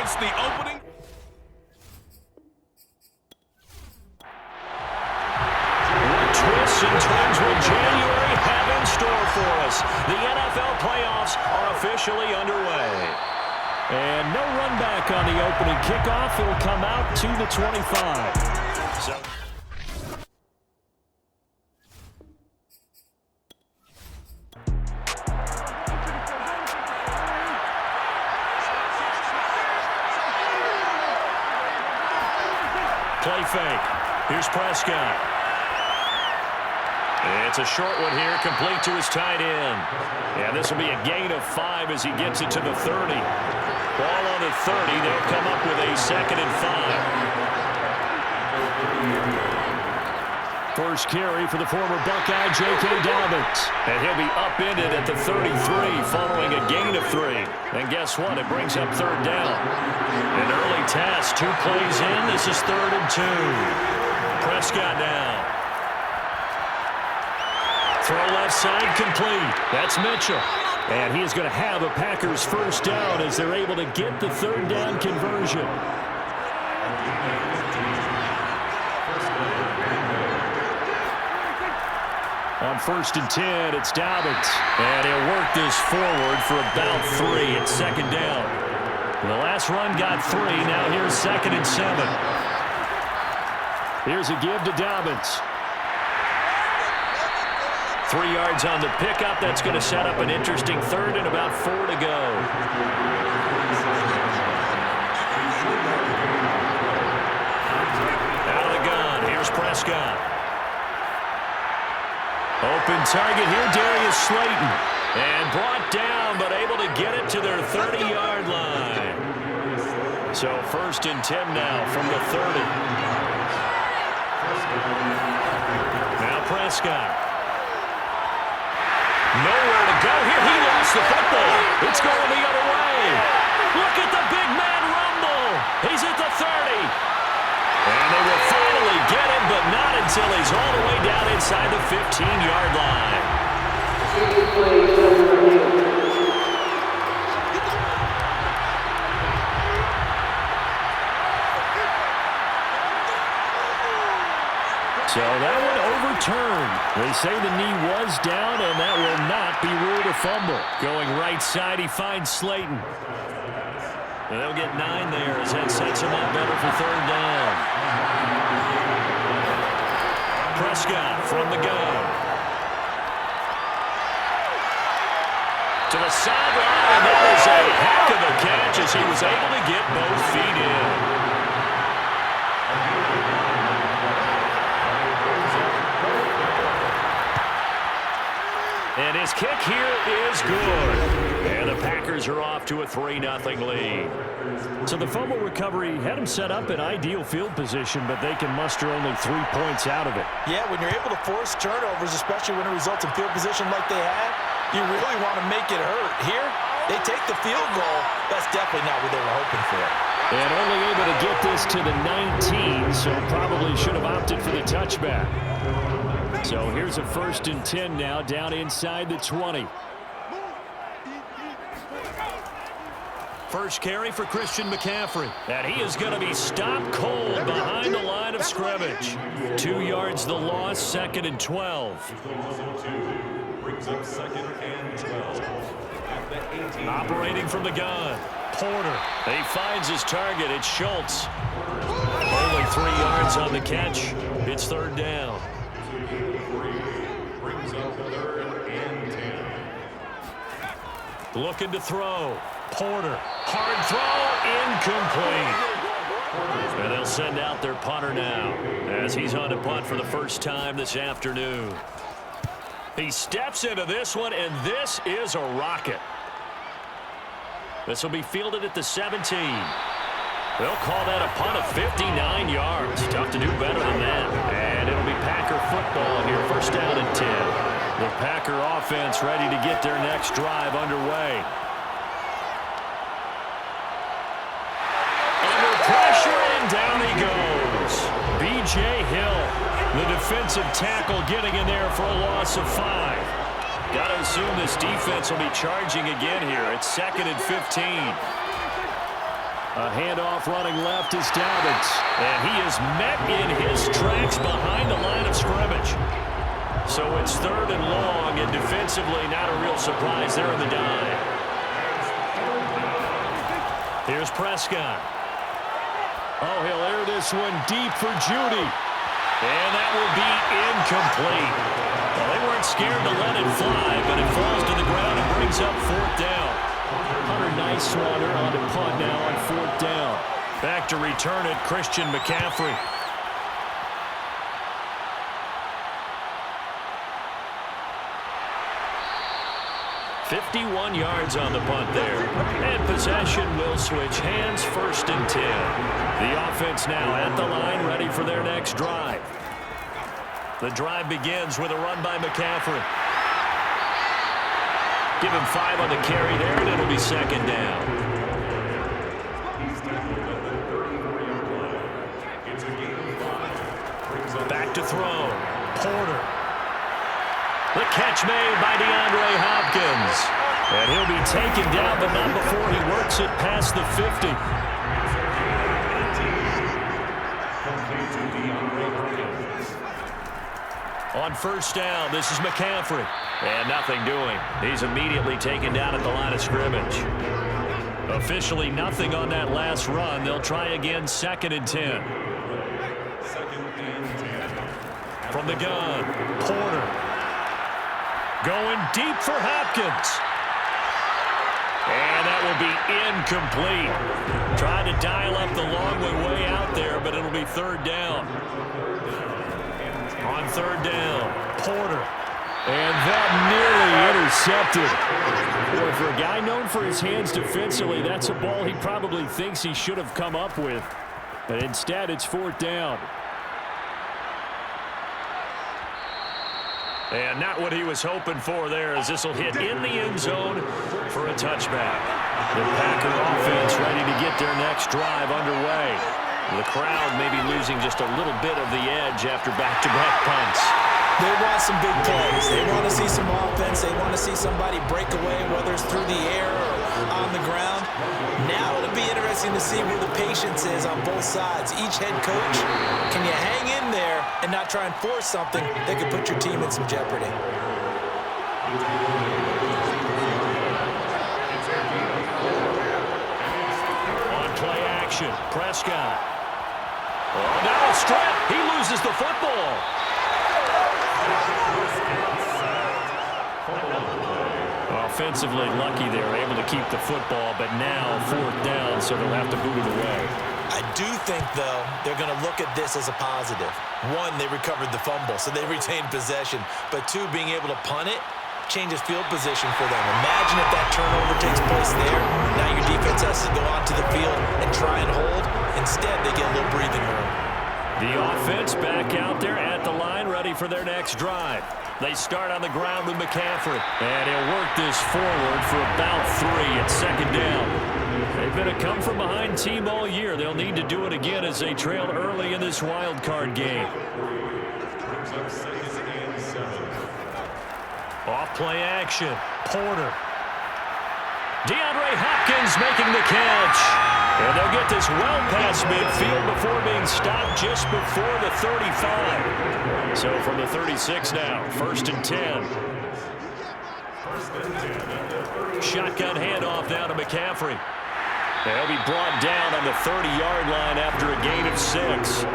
It's the opening. What twists and turns will January have in store for us? The NFL playoffs are officially underway. And no run back on the opening kickoff. It'll come out to the 25. So play fake. Here's Prescott. It's a short one here, complete to his tight end. And this will be a gain of 5 as he gets it to the 30. Ball on the 30. They'll come up with a 2nd and 5. First carry for the former Buckeye, J.K. Dobbins. And he'll be upended at the 33 following a gain of 3. And guess what? It brings up 3rd down. An early test, 2 plays in. This is 3rd and 2. Prescott now. Throw left side complete. That's Mitchell. And he's going to have a Packers first down as they're able to get the 3rd down conversion. On 1st and 10, it's Dobbins. And he'll work this forward for about 3. It's 2nd down. The last run got 3. Now here's 2nd and 7. Here's a give to Dobbins. 3 yards on the pickup. That's going to set up an interesting 3rd and about 4 to go. Out of the gun. Here's Prescott. Open target here, Darius Slayton. And brought down, but able to get it to their 30-yard line. So 1st and 10 now from the 30. Now Prescott. Nowhere to go here. He lost the football. It's going the other way. Look at the big man rumble. He's at the 30. And they will finally get him, but not until he's all the way down inside the 15-yard line. So that one overturned. They say the knee was down, and that will not be ruled a fumble. Going right side, he finds Slayton. And they'll get 9 there as that sets him up better for 3rd down. Prescott from the gun. To the sideline, and that is a heck of a catch as he was able to get both feet in. And his kick here is good. And the Packers are off to a 3-0 lead. So the fumble recovery had him set up in ideal field position, but they can muster only 3 points out of it. Yeah, when you're able to force turnovers, especially when it results in field position like they had, you really want to make it hurt. Here, they take the field goal. That's definitely not what they were hoping for. And only able to get this to the 19, so probably should have opted for the touchback. So here's a 1st and 10 now, down inside the 20. First carry for Christian McCaffrey. And he is going to be stopped cold behind the line of scrimmage. 2 yards the loss, 2nd and 12. Brings up 2nd and 12. Operating from the gun. Porter. He finds his target. It's Schultz. Only 3 yards on the catch. It's 3rd down. Brings up 3rd and 10. Looking to throw. Porter. Hard throw. Incomplete. And they'll send out their punter now as he's on to punt for the first time this afternoon. He steps into this one, and this is a rocket. This will be fielded at the 17. They'll call that a punt of 59 yards. Tough to do better than that. And it'll be Packer football here. 1st down and 10. The Packer offense ready to get their next drive underway. Under pressure, and down he goes. B.J. Hill, the defensive tackle, getting in there for a loss of 5. Got to assume this defense will be charging again here. It's 2nd and 15. A handoff running left is Dobbins. And he is met in his tracks behind the line of scrimmage. So it's 3rd and long, and defensively not a real surprise there in the dive. Here's Prescott. Oh, he'll air this one deep for Judy. And that will be incomplete. Well, they weren't scared to let it fly, but it falls to the ground and brings up 4th down. Hunter Nicewater on the punt now on 4th down. Back to return it, Christian McCaffrey. "51 yards on the punt there. And possession will switch hands, 1st and 10. The offense now at the line, ready for their next drive. The drive begins with a run by McCaffrey. Give him 5 on the carry there, and it'll be 2nd down. Back to throw. Porter. The catch made by DeAndre Hopkins. And he'll be taken down, but not before he works it past the 50. On 1st down, this is McCaffrey. And nothing doing. He's immediately taken down at the line of scrimmage. Officially nothing on that last run. They'll try again, 2nd and 10. From the gun, Porter. Going deep for Hopkins. And that will be incomplete. Trying to dial up the long way out there, but it'll be 3rd down. On 3rd down, Porter. And that nearly intercepted. Boy, for a guy known for his hands defensively, that's a ball he probably thinks he should have come up with. But instead, it's 4th down. And not what he was hoping for there, as this will hit in the end zone for a touchback. The Packer offense ready to get their next drive underway. The crowd maybe losing just a little bit of the edge after back-to-back punts. They want some big plays. They want to see some offense. They want to see somebody break away, whether it's through the air or on the ground. Now it'll be interesting to see where the patience is on both sides. Each head coach, can you hang in there and not try and force something that could put your team in some jeopardy? On play action, Prescott. Oh, now a strip. He loses the football. Offensively lucky they were able to keep the football, but now 4th down, so they'll have to boot it away. I do think, though, they're going to look at this as a positive. 1, they recovered the fumble, so they retained possession. But 2, being able to punt it changes field position for them. Imagine if that turnover takes place there. Now your defense has to go onto the field and try and hold. Instead, they get a little breathing room. The offense back out there at the line, ready for their next drive. They start on the ground with McCaffrey. And he'll work this forward for about 3 at 2nd down. They've been a come-from-behind team all year. They'll need to do it again as they trail early in this wild card game. Off play action. Porter. DeAndre Hopkins making the catch. And they'll get this well past midfield before being stopped just before the 35. So from the 36 now, 1st and 10. Shotgun handoff now to McCaffrey. They'll be brought down on the 30-yard line after a gain of 6.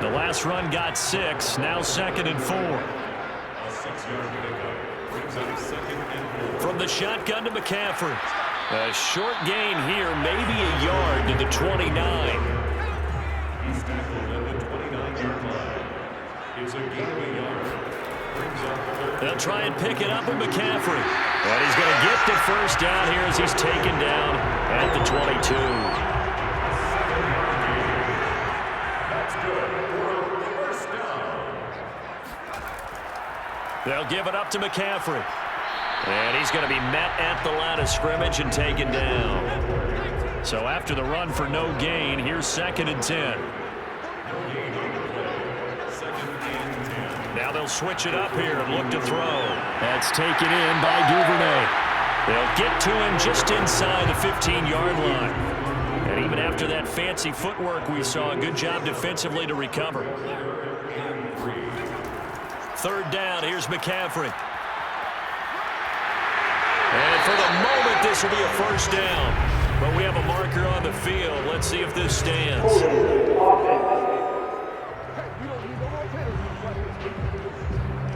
The last run got 6, now 2nd and 4. From the shotgun to McCaffrey. A short gain here, maybe a yard to the 29. They'll try and pick it up with McCaffrey. And he's going to get the 1st down here as he's taken down at the 22. They'll give it up to McCaffrey. And he's going to be met at the line of scrimmage and taken down. So after the run for no gain, here's 2nd and 10. Now they'll switch it up here and look to throw. That's taken in by Duvernay. They'll get to him just inside the 15-yard line. And even after that fancy footwork we saw, a good job defensively to recover. Third down, here's McCaffrey. And for the moment, this will be a first down. But we have a marker on the field. Let's see if this stands.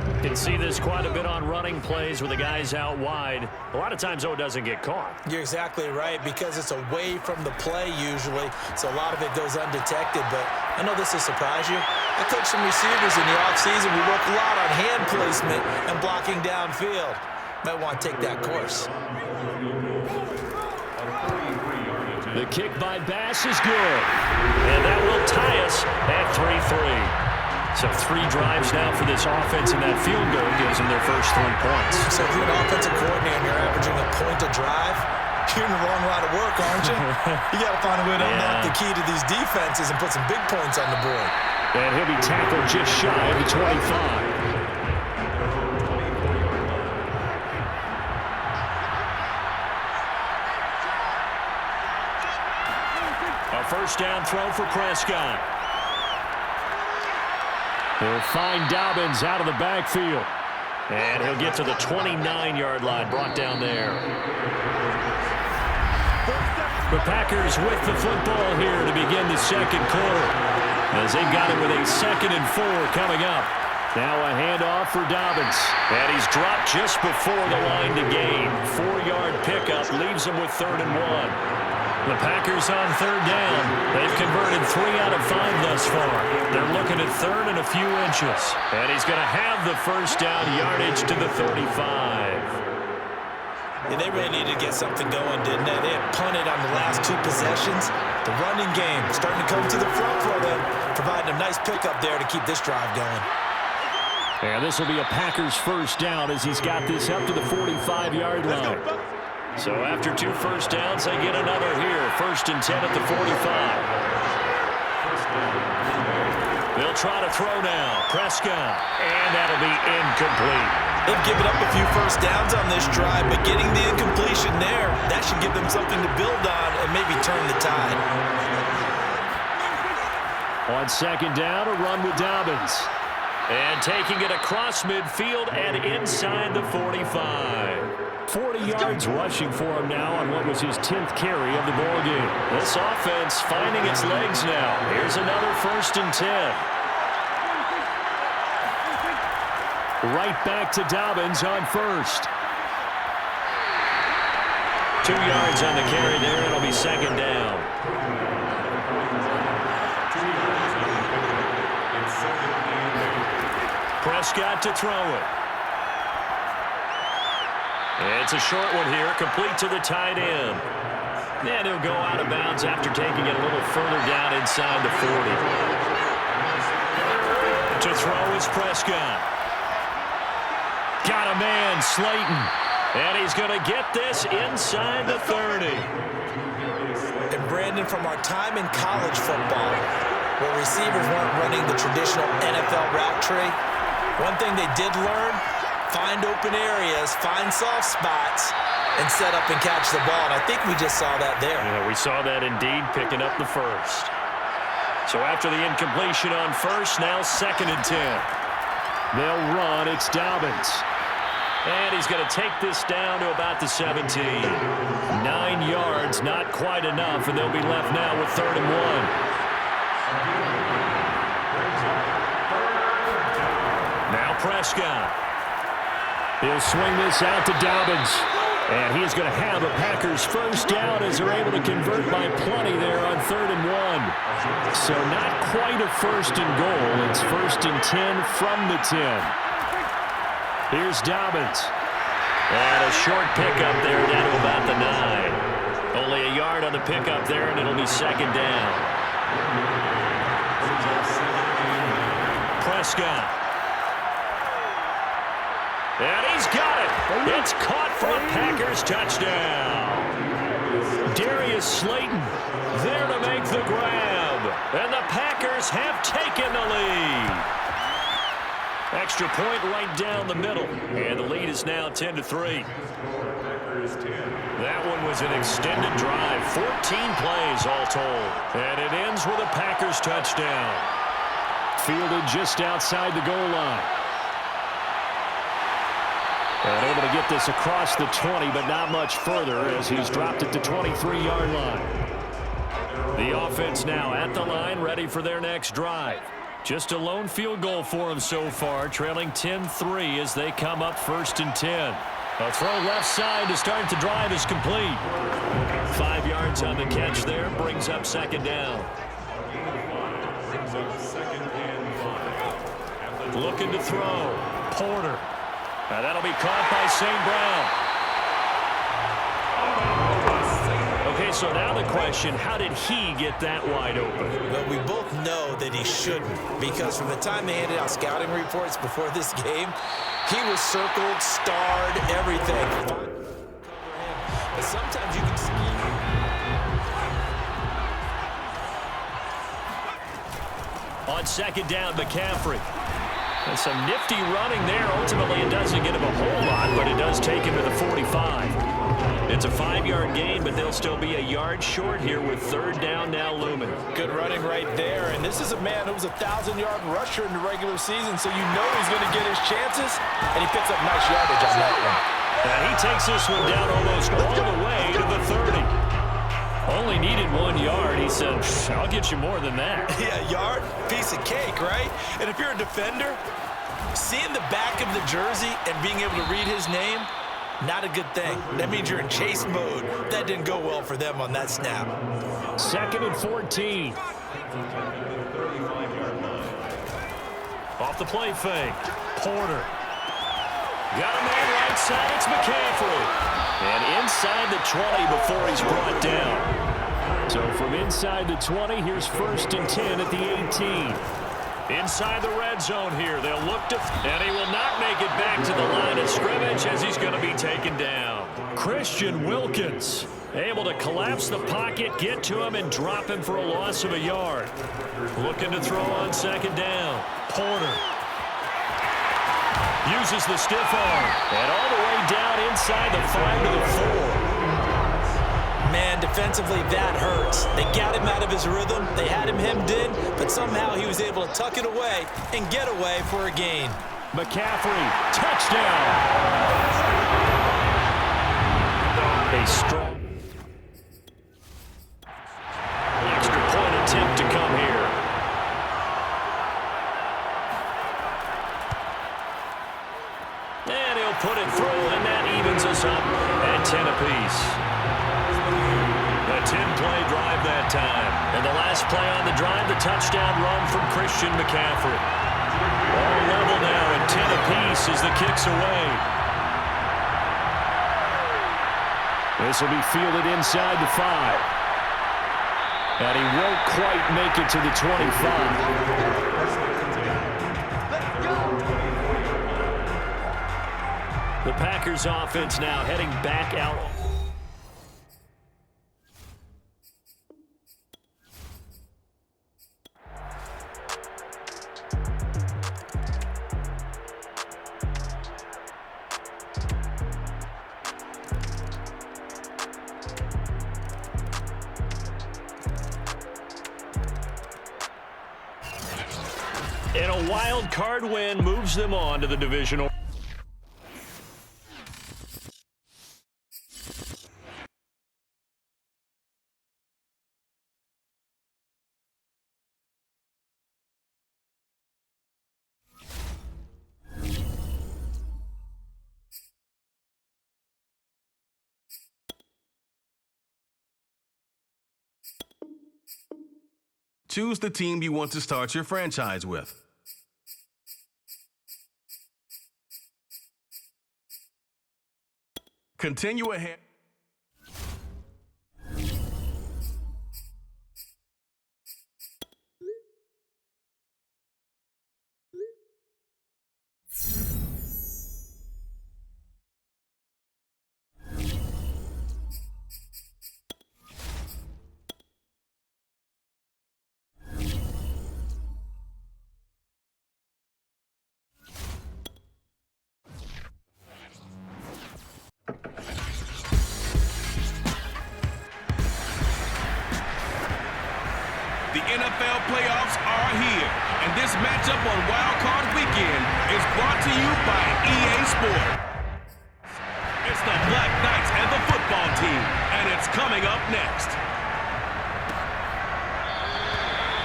You can see this quite a bit on running plays with the guys out wide. A lot of times, though, it doesn't get caught. You're exactly right, because it's away from the play usually, so a lot of it goes undetected. But I know this will surprise you. I coach some receivers in the offseason. We work a lot on hand placement and blocking downfield. Might want to take that course. The kick by Bass is good. And that will tie us at 3-3. So 3 drives now for this offense, and that field goal gives them their first 3 points. So if you're an offensive coordinator and you're averaging a point a drive, you're in the wrong line of work, aren't you? You got to find a way to unlock the key to these defenses and put some big points on the board. And he'll be tackled just shy of the 25. A first down throw for Prescott. He'll find Dobbins out of the backfield. And he'll get to the 29-yard line, brought down there. The Packers with the football here to begin the second quarter, as they've got it with a 2nd and 4 coming up. Now a handoff for Dobbins. And he's dropped just before the line to gain. 4-yard pickup leaves him with 3rd and 1. The Packers on 3rd down. They've converted 3 out of 5 thus far. They're looking at 3rd and a few inches. And he's going to have the first down yardage to the 35. Yeah, they really needed to get something going, didn't they? They had punted on the last 2 possessions. The running game starting to come to the front for them, providing a nice pickup there to keep this drive going. And this will be a Packers first down as he's got this up to the 45-yard line. So after 2 first downs, they get another here. 1st and 10 at the 45. They'll try to throw now. Prescott. And that'll be incomplete. They've given up a few first downs on this drive, but getting the incompletion there, that should give them something to build on and maybe turn the tide. On 2nd down, a run with Dobbins. And taking it across midfield and inside the 45. 40 yards rushing for him now on what was his 10th carry of the ballgame. This offense finding its legs now. Here's another 1st and 10. Right back to Dobbins on 1st. 2 yards on the carry there. It'll be 2nd down. Prescott to throw it. It's a short one here, complete to the tight end. And he'll go out of bounds after taking it a little further down inside the 40. To throw is Prescott. Got a man, Slayton. And he's going to get this inside the 30. And Brandon, from our time in college football, where receivers weren't running the traditional NFL route tree, one thing they did learn, find open areas, find soft spots, and set up and catch the ball. And I think we just saw that there. Yeah, we saw that indeed, picking up the 1st. So after the incompletion on 1st, now 2nd and 10. They'll run. It's Dobbins. And he's going to take this down to about the 17. 9 yards, not quite enough, and they'll be left now with 3rd and 1. Now Prescott. He'll swing this out to Dobbins. And he's going to have a Packers first down as they're able to convert by plenty there on 3rd and 1. So not quite a 1st and goal. It's 1st and 10 from the 10. Here's Dobbins. And a short pickup there down to about the 9. Only a yard on the pickup there, and it'll be 2nd down. Prescott. And he's got it. It's caught for a Packers touchdown. Darius Slayton there to make the grab. And the Packers have taken the lead. Extra point right down the middle. And the lead is now 10-3. That one was an extended drive. 14 plays all told. And it ends with a Packers touchdown. Fielded just outside the goal line. And able to get this across the 20, but not much further as he's dropped it to 23-yard line. The offense now at the line, ready for their next drive. Just a lone field goal for them so far, trailing 10-3 as they come up 1st and 10. A throw left side to start the drive is complete. 5 yards on the catch there, brings up 2nd down. Looking to throw. Porter. Now that'll be caught by St. Brown. Okay, so now the question, how did he get that wide open? Well, we both know that he shouldn't, because from the time they handed out scouting reports before this game, he was circled, starred, everything. But sometimes you can see. On 2nd down, McCaffrey. And some nifty running there. Ultimately, it doesn't get him a whole lot, but it does take him to the 45. It's a 5-yard gain, but they'll still be a yard short here with 3rd down now looming. Good running right there, and this is a man who was a 1,000-yard rusher in the regular season, so you know he's going to get his chances, and he picks up nice yardage on that one. And he takes this one down almost all the way to the 30. Only needed 1 yard. He said, I'll get you more than that. Yeah, yard, piece of cake, right? And if you're a defender, seeing the back of the jersey and being able to read his name, not a good thing. That means you're in chase mode. That didn't go well for them on that snap. 2nd and 14. Off the play fake. Porter. Got a man right side. It's McCaffrey. And inside the 20 before he's brought down. So from inside the 20, here's 1st and 10 at the 18. Inside the red zone here. They'll look to, and he will not make it back to the line of scrimmage as he's going to be taken down. Christian Wilkins able to collapse the pocket, get to him, and drop him for a loss of a yard. Looking to throw on 2nd down. Porter uses the stiff arm, and all the way down inside the 5 to the 4. Man, defensively, that hurts. They got him out of his rhythm. They had him hemmed in, but somehow he was able to tuck it away and get away for a gain. McCaffrey, touchdown. A strong extra point attempt to come here. And he'll put it through, and that evens us up at 10 apiece. A 10-play drive that time. And the last play on the drive, the touchdown run from Christian McCaffrey. All level now at 10 apiece as the kick's away. This will be fielded inside the 5. And he won't quite make it to the 25. The Packers offense now heading back out. And a wild card win moves them on to the divisional. Choose the team you want to start your franchise with. Continue ahead. NFL playoffs are here, and this matchup on Wild Card Weekend is brought to you by EA Sports. It's the Black Knights and the football team, and it's coming up next.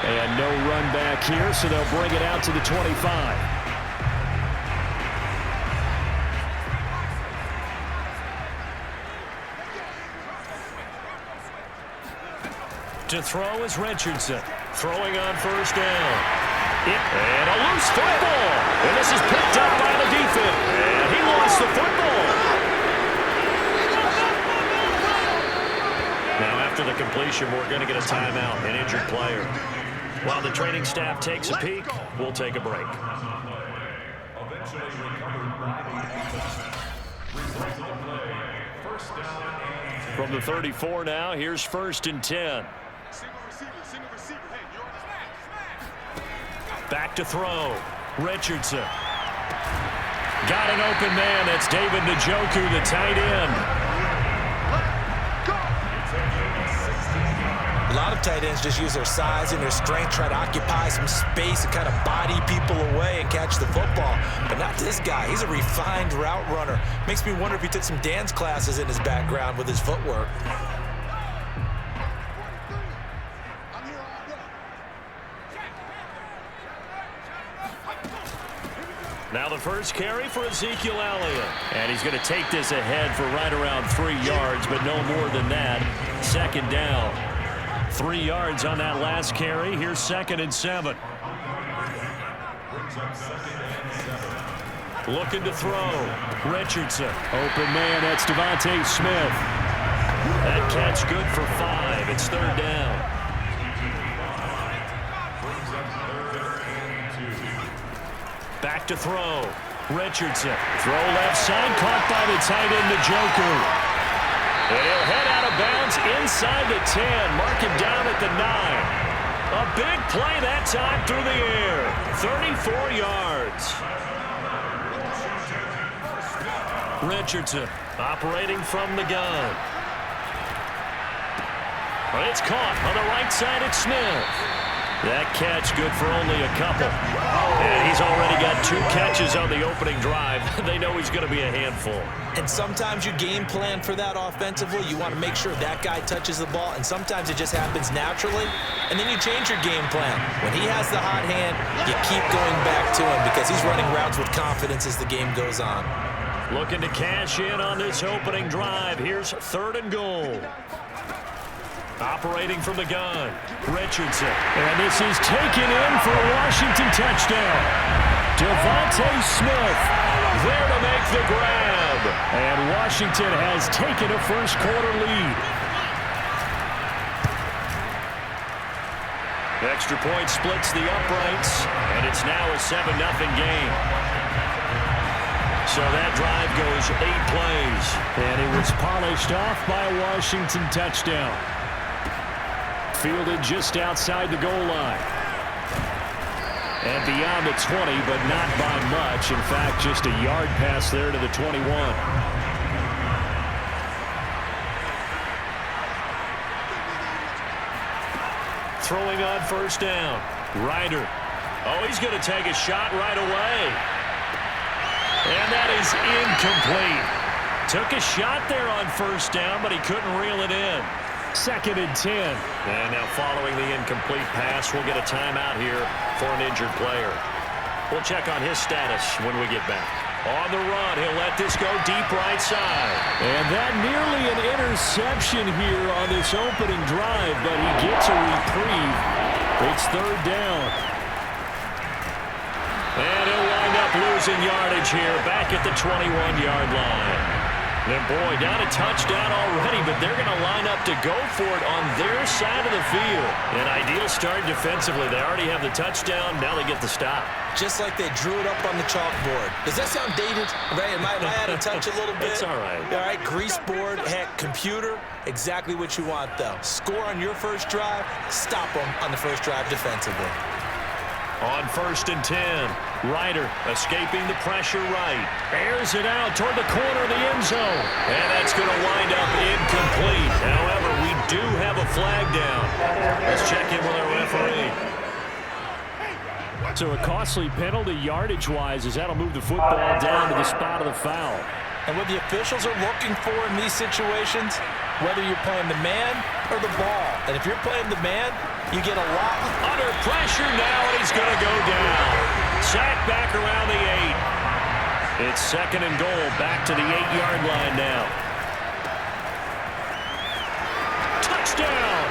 And no run back here, so they'll bring it out to the 25. To throw is Richardson. Throwing on first down. And a loose football. And this is picked up by the defense. And he lost the football. Now after the completion, we're going to get a timeout, an injured player. While the training staff takes a peek, we'll take a break. From the 34 now, here's 1st and 10. Back to throw. Richardson. Got an open man. That's David Njoku, the tight end. A lot of tight ends just use their size and their strength, try to occupy some space and kind of body people away and catch the football. But not this guy. He's a refined route runner. Makes me wonder if he took some dance classes in his background with his footwork. Now the first carry for Ezekiel Elliott. And he's going to take this ahead for right around 3 yards, but no more than that. 2nd down. 3 yards on that last carry. Here's 2nd and 7. Looking to throw. Richardson. Open man, that's Devontae Smith. That catch good for 5. It's 3rd down. Back to throw. Richardson. Throw left side, caught by the tight end, Njoku. And he'll head out of bounds inside the 10. Mark him down at the 9. A big play that time through the air. 34 yards. Richardson operating from the gun. Well, it's caught on the right side at Smith. That catch good for only a couple. And he's already got 2 catches on the opening drive. They know he's going to be a handful. And sometimes you game plan for that offensively. You want to make sure that guy touches the ball, and sometimes it just happens naturally. And then you change your game plan. When he has the hot hand, you keep going back to him because he's running routes with confidence as the game goes on. Looking to cash in on this opening drive. Here's 3rd and goal. Operating from the gun, Richardson. And this is taken in for a Washington touchdown. Devontae Smith there to make the grab. And Washington has taken a first-quarter lead. Extra point splits the uprights, and it's now a 7-0 game. So that drive goes 8 plays. And it was polished off by a Washington touchdown. Fielded just outside the goal line. And beyond the 20, but not by much. In fact, just a yard pass there to the 21. Throwing on first down. Ryder. Oh, he's going to take a shot right away. And that is incomplete. Took a shot there on first down, but he couldn't reel it in. 2nd and 10. And now following the incomplete pass, we'll get a timeout here for an injured player. We'll check on his status when we get back. On the run, he'll let this go deep right side. And that nearly an interception here on this opening drive, but he gets a reprieve. It's 3rd down. And he'll wind up losing yardage here back at the 21-yard line. And boy, down a touchdown already, but they're going to line up to go for it on their side of the field. An ideal start defensively. They already have the touchdown. Now they get the stop. Just like they drew it up on the chalkboard. Does that sound dated? Right? Am I out of touch a little bit? It's all right. All right, grease board, heck, computer, exactly what you want, though. Score on your first drive, stop them on the first drive defensively. On 1st and 10, Ryder escaping the pressure right. Airs it out toward the corner of the end zone. And that's going to wind up incomplete. However, we do have a flag down. Let's check in with our referee. So a costly penalty yardage-wise as that'll move the football down to the spot of the foul. And what the officials are looking for in these situations, whether you're playing the man or the ball. And if you're playing the man, you get a lot. Under pressure now, and he's going to go down. Sack back around the 8. It's 2nd and goal, back to the 8-yard line now. Touchdown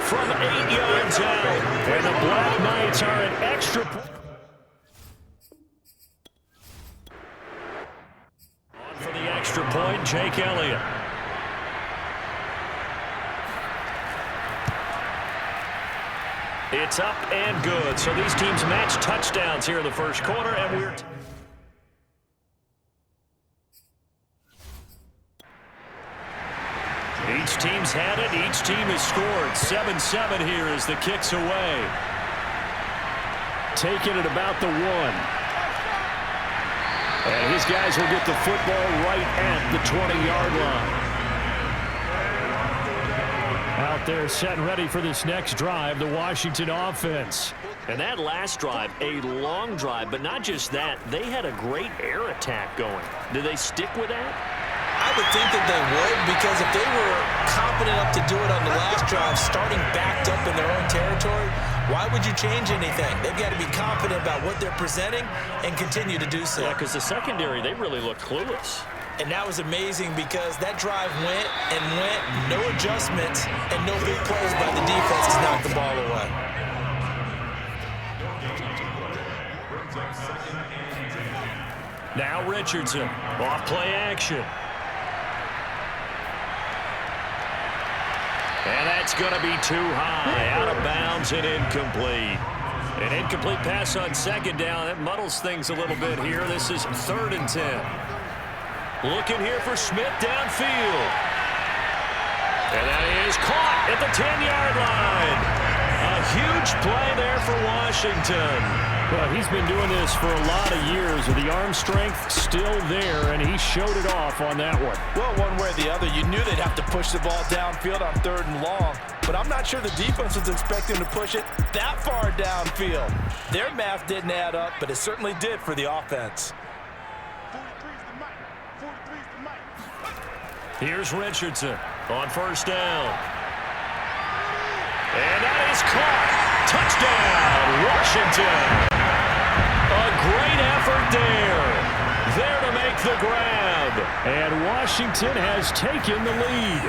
from 8 yards out. And the Black Knights are an extra point. On for the extra point, Jake Elliott. It's up and good. So these teams match touchdowns here in the first quarter, and we're... Each team's had it. Each team has scored. 7-7 here as the kick's away. Taking it about the 1. And his guys will get the football right at the 20-yard line. Out there set and ready for this next drive, the Washington offense. And that last drive, a long drive, but not just that. They had a great air attack going. Do they stick with that? I would think that they would, because if they were confident enough to do it on the last drive, starting backed up in their own territory, why would you change anything? They've got to be confident about what they're presenting and continue to do so. Yeah, because the secondary, they really look clueless. And that was amazing because that drive went and went, no adjustments, and no big plays by the defense to knock the ball away. Now Richardson, off play action. And that's going to be too high, out of bounds and incomplete. An incomplete pass on 2nd down. That muddles things a little bit here. This is 3rd and 10. Looking here for Smith downfield. And that is caught at the 10-yard line. A huge play there for Washington. Well, he's been doing this for a lot of years, with the arm strength still there, and he showed it off on that one. Well, one way or the other, you knew they'd have to push the ball downfield on 3rd and long, but I'm not sure the defense was expecting to push it that far downfield. Their math didn't add up, but it certainly did for the offense. Here's Richardson on 1st down. And that is caught. Touchdown, Washington. A great effort there. There to make the grab. And Washington has taken the lead.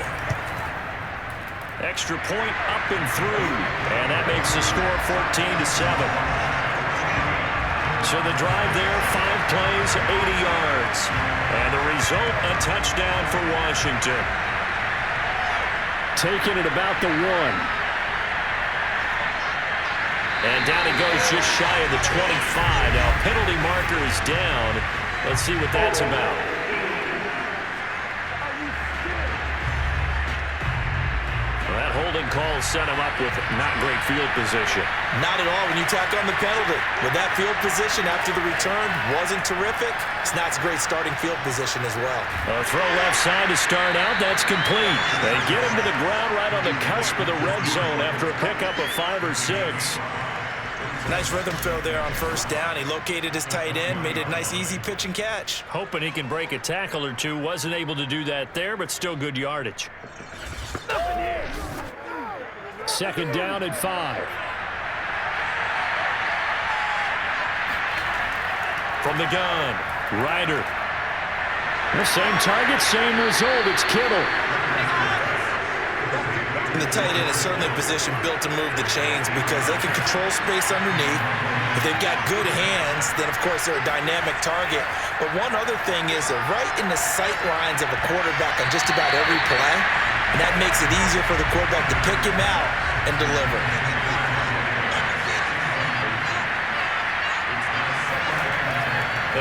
Extra point up and through. And that makes the score 14-7. So the drive there, 5 plays, 80 yards. And the result, a touchdown for Washington. Taking it about the 1. And down he goes just shy of the 25. Now penalty marker is down. Let's see what that's about. Well, that holding call set him up with not great field position. Not at all when you tack on the penalty. With that field position after the return wasn't terrific, it's not a great starting field position as well. A throw left side to start out. That's complete. They get him to the ground right on the cusp of the red zone after a pickup of 5 or 6. Nice rhythm throw there on 1st down. He located his tight end, made it a nice easy pitch and catch. Hoping he can break a tackle or two. Wasn't able to do that there, but still good yardage. 2nd down at 5. From the gun, Ryder. The same target, same result. It's Kittle. And the tight end is certainly a position built to move the chains because they can control space underneath. If they've got good hands, then, of course, they're a dynamic target. But one other thing is they're right in the sight lines of a quarterback on just about every play, and that makes it easier for the quarterback to pick him out and deliver.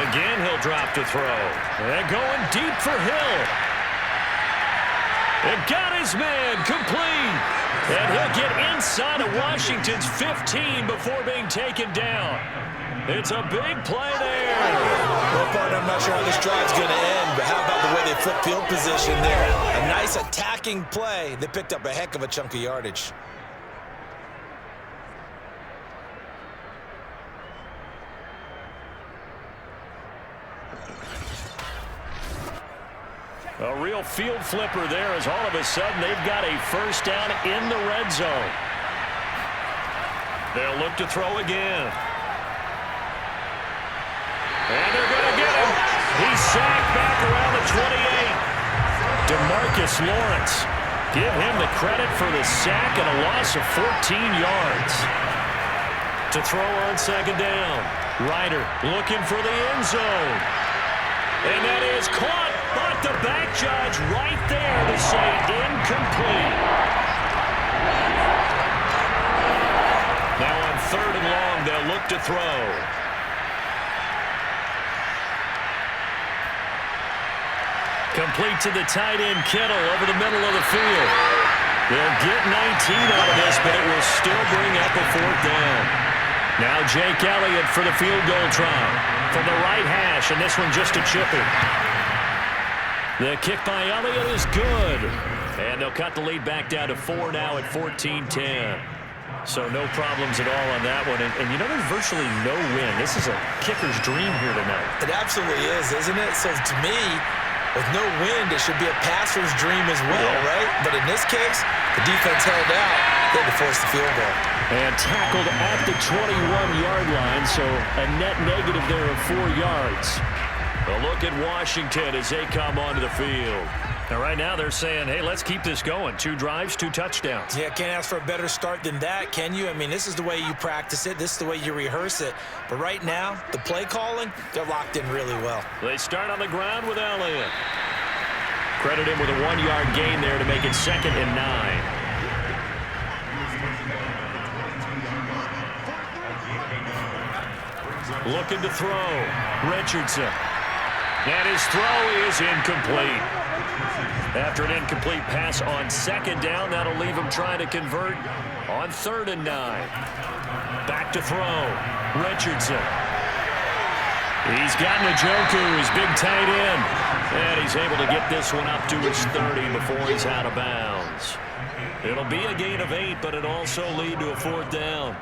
Again, he'll drop to throw. They're going deep for Hill. It got his man complete. And he'll get inside of Washington's 15 before being taken down. It's a big play there. Well, partner, I'm not sure how this drive's going to end, but how about the way they flip field position there? A nice attacking play that picked up a heck of a chunk of yardage. A real field flipper there as all of a sudden they've got a first down in the red zone. They'll look to throw again. And they're going to get him. He's sacked back around the 28. DeMarcus Lawrence. Give him the credit for the sack and a loss of 14 yards. To throw on second down. Ryder looking for the end zone. And that is caught, but the back judge right there to say incomplete. Now on third and long, they'll look to throw. Complete to the tight end, Kittle, over the middle of the field. They'll get 19 out of this, but it will still bring up a fourth down. Now Jake Elliott for the field goal try. From the right hash, and this one just a chippy. The kick by Elliott is good. And they'll cut the lead back down to 4 now at 14-10. So no problems at all on that one. And you know, there's virtually no win. This is a kicker's dream here tonight. It absolutely is, isn't it? So to me, with no wind, it should be a passer's dream as well, right? But in this case, the defense held out. They had to force the field goal. And tackled at the 21-yard line, so a net negative there of 4 yards. A look at Washington as they come onto the field. Now, right now, they're saying, hey, let's keep this going. 2 drives, 2 touchdowns. Yeah, can't ask for a better start than that, can you? I mean, this is the way you practice it. This is the way you rehearse it. But right now, the play calling, they're locked in really well. They start on the ground with Elliott. Credit him with a 1-yard gain there to make it 2nd and 9. Looking to throw. Richardson. And his throw is incomplete. After an incomplete pass on second down, that'll leave him trying to convert on 3rd and 9. Back to throw. Richardson. He's got Njoku, his big tight end. And he's able to get this one up to his 30 before he's out of bounds. It'll be a gain of 8, but it'll also lead to a 4th down.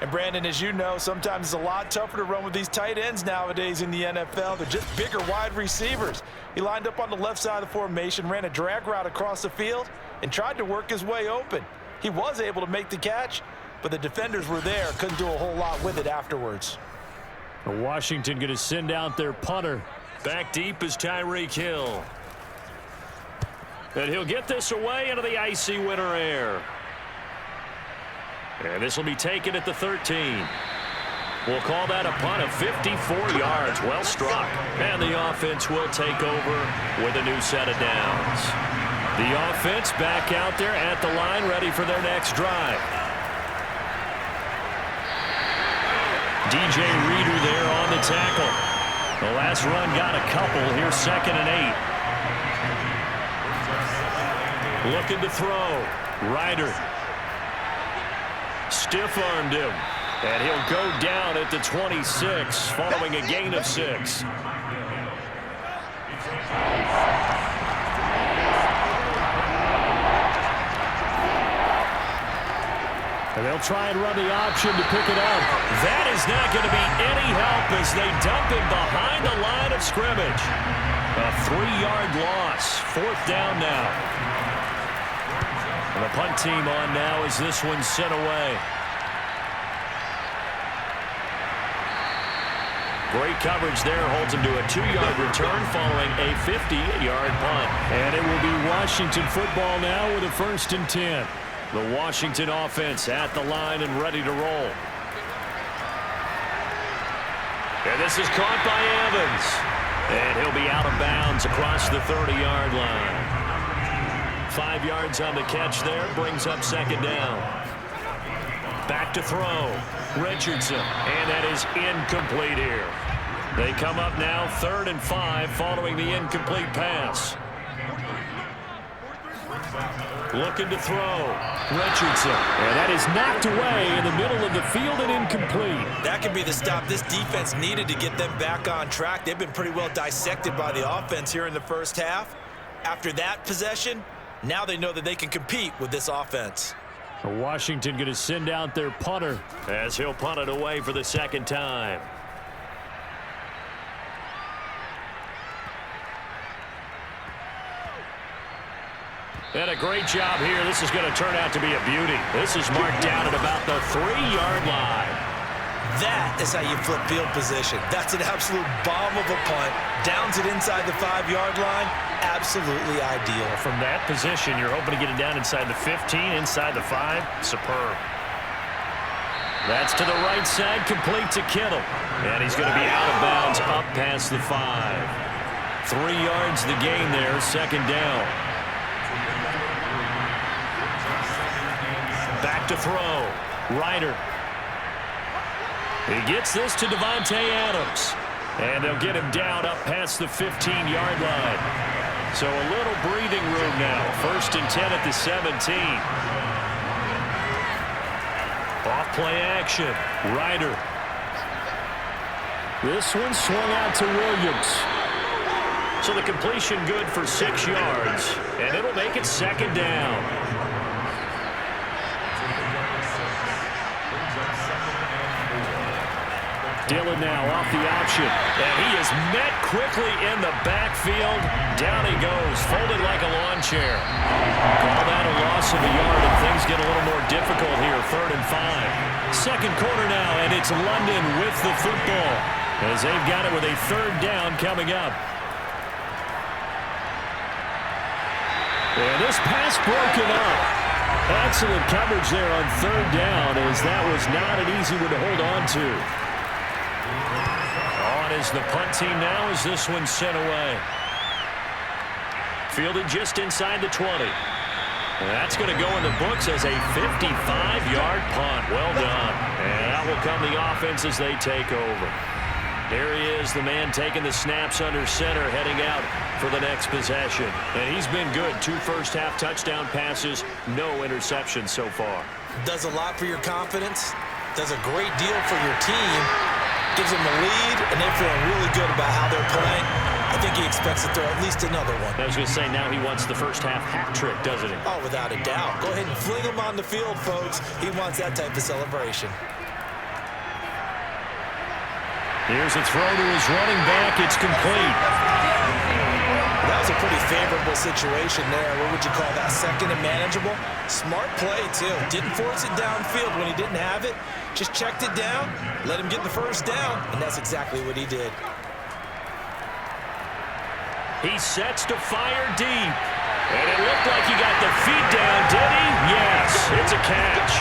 And Brandon, as you know, sometimes it's a lot tougher to run with these tight ends nowadays in the NFL. They're just bigger wide receivers. He lined up on the left side of the formation, ran a drag route across the field, and tried to work his way open. He was able to make the catch, but the defenders were there, couldn't do a whole lot with it afterwards. Washington going to send out their punter. Back deep is Tyreek Hill. And he'll get this away into the icy winter air. And this will be taken at the 13. We'll call that a punt of 54 yards. Well struck. And the offense will take over with a new set of downs. The offense back out there at the line, ready for their next drive. DJ Reader there on the tackle. The last run got a couple. Here's 2nd and 8. Looking to throw. Ryder. Stiff-armed him. And he'll go down at the 26 following a gain of 6. And they'll try and run the option to pick it up. That is not going to be any help as they dump him behind the line of scrimmage. A 3-yard loss. 4th down now. And the punt team on now as this one's sent away. Great coverage there. Holds him to a 2-yard return following a 50-yard punt. And it will be Washington football now with a 1st and 10. The Washington offense at the line and ready to roll. And this is caught by Evans. And he'll be out of bounds across the 30-yard line. 5 yards on the catch there. Brings up 2nd down. Back to throw. Richardson. And that is incomplete here. They come up now 3rd and 5 following the incomplete pass. Looking to throw. Richardson. And that is knocked away in the middle of the field and incomplete. That could be the stop this defense needed to get them back on track. They've been pretty well dissected by the offense here in the first half. After that possession, now they know that they can compete with this offense. Washington going to send out their punter as he'll punt it away for the 2nd time. And a great job here. This is going to turn out to be a beauty. This is marked down at about the 3-yard line. That is how you flip field position. That's an absolute bomb of a punt. Downs it inside the 5-yard line. Absolutely ideal. From that position, you're hoping to get it down inside the 15, inside the 5. Superb. That's to the right side, complete to Kittle. And he's going to be out of bounds up past the 5. 3 yards the gain there, second down. Back to throw. Ryder. He gets this to Davante Adams. And they'll get him down up past the 15-yard line. So a little breathing room now. 1st and 10 at the 17. Off play action. Ryder. This one swung out to Williams. So the completion good for 6 yards. And it'll make it second down. Dillon now off the option. And he is met quickly in the backfield. Down he goes, folded like a lawn chair. Call that a loss of a yard, and things get a little more difficult here. 3rd and 5. Second quarter now, and it's London with the football as they've got it with a 3rd down coming up. And this pass broken up. Excellent coverage there on 3rd down, as that was not an easy one to hold on to. Is the punt team now as this one's sent away. Fielded just inside the 20. And that's going to go in the books as a 55-yard punt. Well done. And out will come the offense as they take over. There he is, the man taking the snaps under center, heading out for the next possession. And he's been good. 2 first-half touchdown passes, no interceptions so far. Does a lot for your confidence. Does a great deal for your team. Gives them the lead, and they're feeling really good about how they're playing. I think he expects to throw at least another one. I was going to say, now he wants the first-half hat trick, doesn't he? Oh, without a doubt. Go ahead and fling him on the field, folks. He wants that type of celebration. Here's a throw to his running back. It's complete. That was a pretty favorable situation there. What would you call that? Second and manageable? Smart play, too. Didn't force it downfield when he didn't have it. Just checked it down, let him get the first down, and that's exactly what he did. He sets to fire deep. And it looked like he got the feet down, did he? Yes, it's a catch.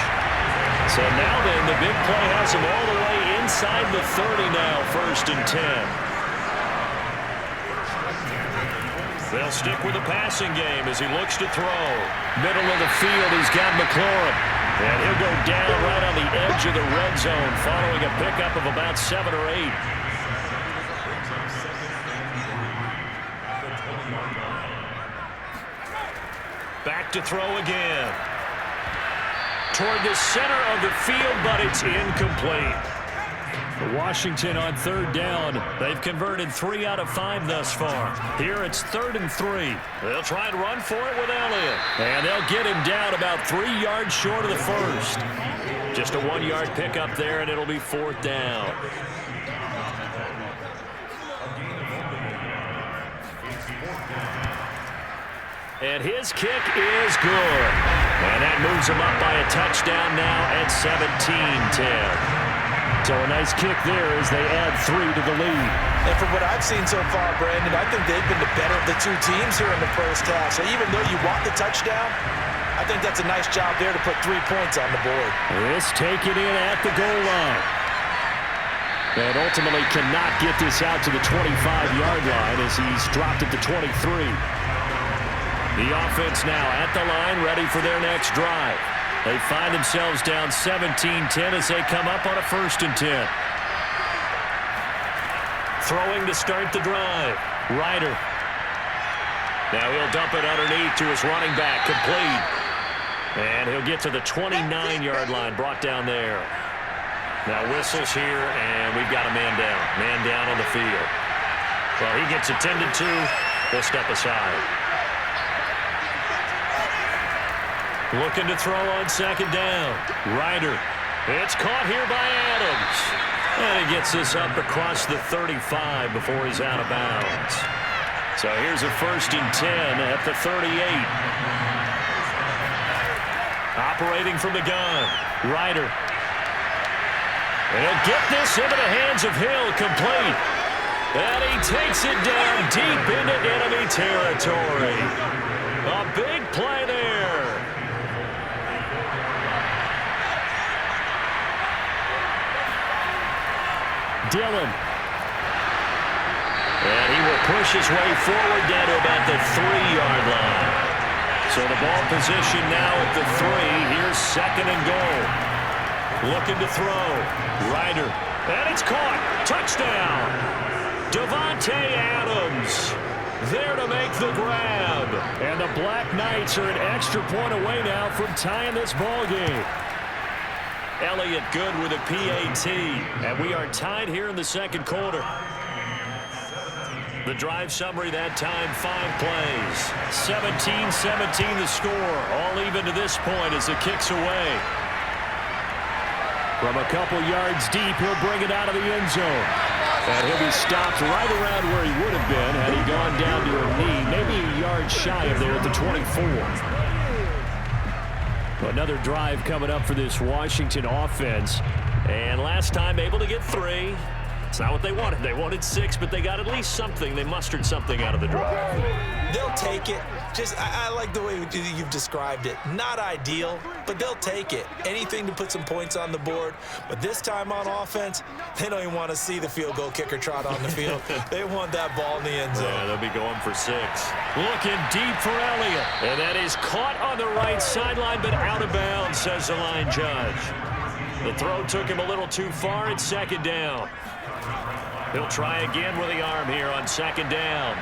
So now then, the big play has him all the way inside the 30 now, 1st and 10. They'll stick with the passing game as he looks to throw. Middle of the field, he's got McLaurin. And he'll go down right on the edge of the red zone following a pickup of about 7 or 8. Back to throw again. Toward the center of the field, but it's incomplete. Washington on 3rd down. They've converted 3 out of 5 thus far. Here it's 3rd and 3. They'll try and run for it with Elliott. And they'll get him down about 3 yards short of the first. Just a 1-yard pickup there, and it'll be 4th down. And his kick is good. And that moves him up by a touchdown now at 17-10. So a nice kick there as they add 3 to the lead. And from what I've seen so far, Brandon, I think they've been the better of the 2 teams here in the first half. So even though you want the touchdown, I think that's a nice job there to put 3 points on the board. This taken in at the goal line. And ultimately cannot get this out to the 25-yard line as he's dropped it to 23. The offense now at the line, ready for their next drive. They find themselves down 17-10 as they come up on a 1st and 10. Throwing to start the drive. Ryder. Now he'll dump it underneath to his running back, complete. And he'll get to the 29-yard line, brought down there. Now whistles here, and we've got a man down. Man down on the field. Well, he gets attended to. We'll step aside. Looking to throw on 2nd down. Ryder. It's caught here by Adams. And he gets this up across the 35 before he's out of bounds. So here's a 1st and 10 at the 38. Operating from the gun, Ryder. And he'll get this into the hands of Hill, complete. And he takes it down deep into enemy territory. A big play there. Dillon. And he will push his way forward down to about the 3-yard line. So the ball position now at the 3. Here's 2nd and goal. Looking to throw. Ryder. And it's caught. Touchdown. Davante Adams there to make the grab. And the Black Knights are an extra point away now from tying this ball game. Elliott good with a PAT. And we are tied here in the 2nd quarter. The drive summary that time, 5 plays. 17-17 the score. All even to this point as the kick's away. From a couple yards deep, he'll bring it out of the end zone. And he'll be stopped right around where he would have been had he gone down to a knee, maybe a yard shy of there at the 24. Another drive coming up for this Washington offense. And last time able to get 3. It's not what they wanted. They wanted 6, but they got at least something. They mustered something out of the drive. They'll take it. I like the way you've described it. Not ideal, but they'll take it. Anything to put some points on the board. But this time on offense, they don't even want to see the field goal kicker trot on the field. They want that ball in the end zone. Yeah, they'll be going for 6. Looking deep for Elliott. And that is caught on the right sideline, but out of bounds, says the line judge. The throw took him a little too far. It's 2nd down. He'll try again with the arm here on 2nd down.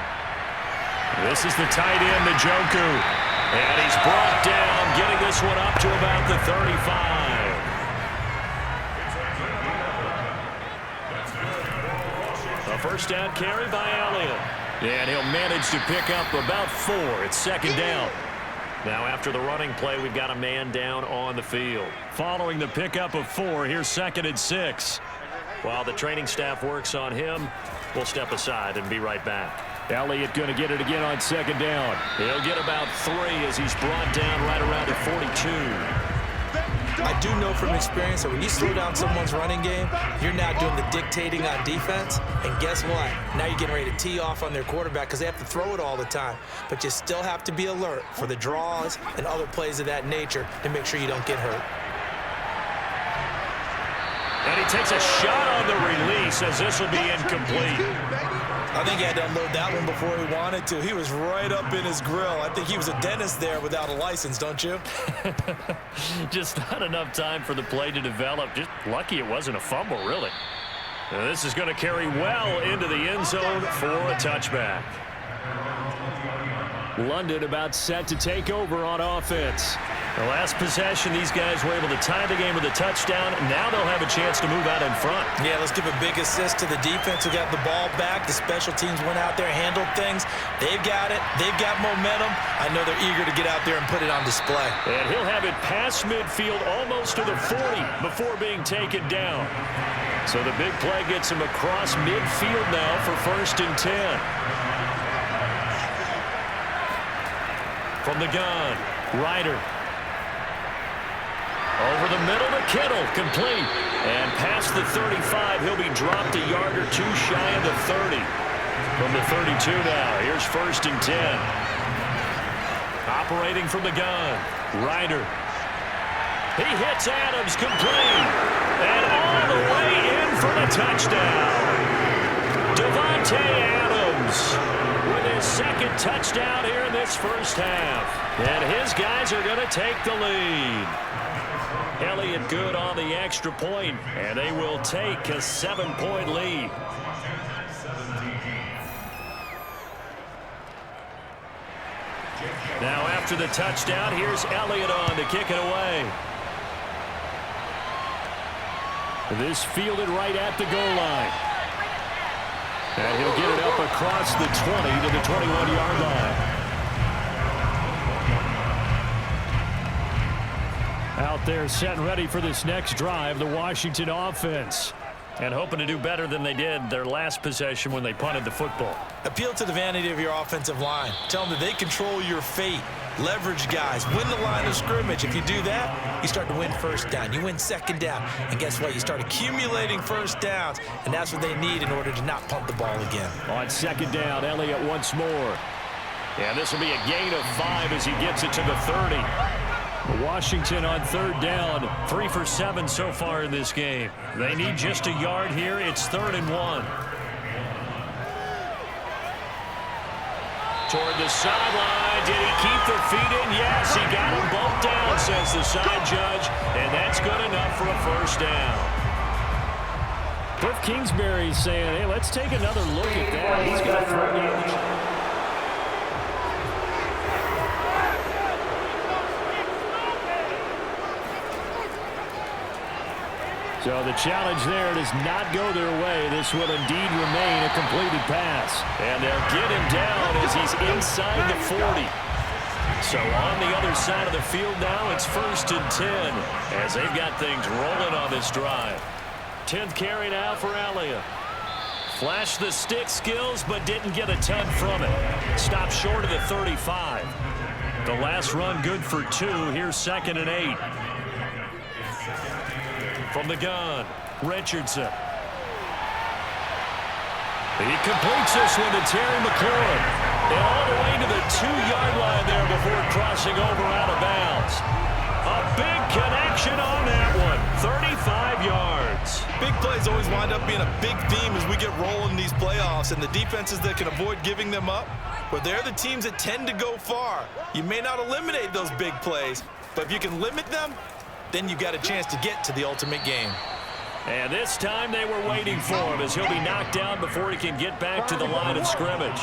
This is the tight end, Njoku. And he's brought down, getting this one up to about the 35. A 1st down carry by Elliott. And he'll manage to pick up about 4. It's 2nd down. Now after the running play, we've got a man down on the field. Following the pickup of 4, here's 2nd and 6. While the training staff works on him, we'll step aside and be right back. Elliott going to get it again on 2nd down. He'll get about 3 as he's brought down right around the 42. I do know from experience that when you slow down someone's running game, you're now doing the dictating on defense. And guess what? Now you're getting ready to tee off on their quarterback because they have to throw it all the time. But you still have to be alert for the draws and other plays of that nature to make sure you don't get hurt. And he takes a shot on the release as this will be incomplete. I think he had to unload that one before he wanted to. He was right up in his grill. I think he was a dentist there without a license, don't you? Just not enough time for the play to develop. Just lucky it wasn't a fumble, really. Now this is going to carry well into the end zone for a touchback. London about set to take over on offense. The last possession, these guys were able to tie the game with a touchdown. Now they'll have a chance to move out in front. Yeah, let's give a big assist to the defense who got the ball back. The special teams went out there, handled things. They've got it. They've got momentum. I know they're eager to get out there and put it on display. And he'll have it past midfield almost to the 40 before being taken down. So the big play gets him across midfield now for 1st and 10. From the gun, Ryder. Over the middle to Kittle, complete. And past the 35, he'll be dropped a yard or 2 shy of the 30. From the 32 now, here's 1st and 10. Operating from the gun, Ryder. He hits Adams, complete. And all the way in for the touchdown. Davante Adams with his 2nd touchdown here in this first half. And his guys are going to take the lead. Elliott good on the extra point, and they will take a 7-point lead. Now after the touchdown, here's Elliott on to kick it away. This fielded right at the goal line. And he'll get it up across the 20 to the 21-yard line. Out there set and ready for this next drive, the Washington offense. And hoping to do better than they did their last possession when they punted the football. Appeal to the vanity of your offensive line. Tell them that they control your fate. Leverage guys. Win the line of scrimmage. If you do that, you start to win first down. You win second down. And guess what? You start accumulating first downs. And that's what they need in order to not punt the ball again. On second down, Elliott once more. And this will be a gain of 5 as he gets it to the 30. Washington on third down, 3 for 7 so far in this game. They need just a yard here. It's 3rd and 1. Toward the sideline. Did he keep the feet in? Yes, he got them both down, says the side judge. And that's good enough for a first down. Cliff Kingsbury saying, hey, let's take another look at that. He's going to throw down the So the challenge there does not go their way. This will indeed remain a completed pass. And they'll get him down as he's inside the 40. So on the other side of the field now, it's 1st and 10 as they've got things rolling on this drive. 10th carry now for Elliott. Flashed the stick skills, but didn't get a ton from it. Stopped short of the 35. The last run good for 2. Here's 2nd and 8. From the gun, Richardson. He completes this one to Terry McLaurin. And all the way to the 2-yard line there before crossing over out of bounds. A big connection on that one. 35 yards. Big plays always wind up being a big theme as we get rolling in these playoffs. And the defenses that can avoid giving them up, well, they're the teams that tend to go far. You may not eliminate those big plays, but if you can limit them, then you got a chance to get to the ultimate game. And this time they were waiting for him as he'll be knocked down before he can get back to the line of scrimmage.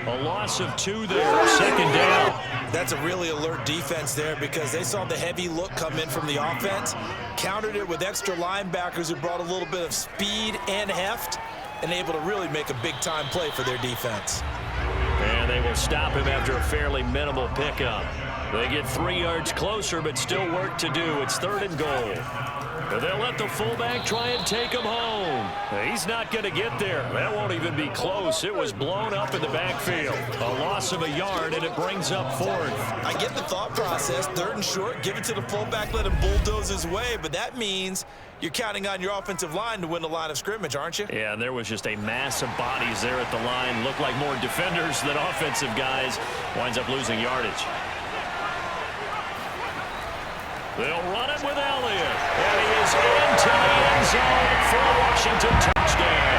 A loss of 2 there, 2nd down. That's a really alert defense there because they saw the heavy look come in from the offense, countered it with extra linebackers who brought a little bit of speed and heft, and able to really make a big-time play for their defense. And they will stop him after a fairly minimal pickup. They get 3 yards closer, but still work to do. It's 3rd and goal. They'll let the fullback try and take him home. He's not going to get there. That won't even be close. It was blown up in the backfield. A loss of a yard, and it brings up 4th. I get the thought process. 3rd and short, give it to the fullback, let him bulldoze his way. But that means you're counting on your offensive line to win the line of scrimmage, aren't you? Yeah, and there was just a mass of bodies there at the line. Looked like more defenders than offensive guys. Winds up losing yardage. They'll run it with Elliott. And he is into the end zone for a Washington touchdown.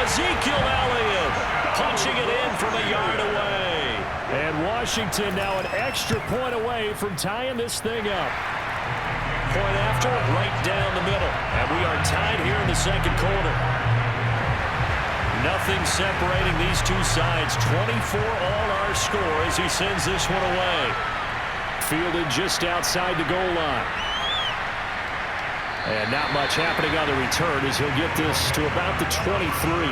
Ezekiel Elliott punching it in from a yard away. And Washington now an extra point away from tying this thing up. Point after, right down the middle. And we are tied here in the 2nd quarter. Nothing separating these two sides. 24 all our score as he sends this one away. Fielded just outside the goal line. And not much happening on the return as he'll get this to about the 23.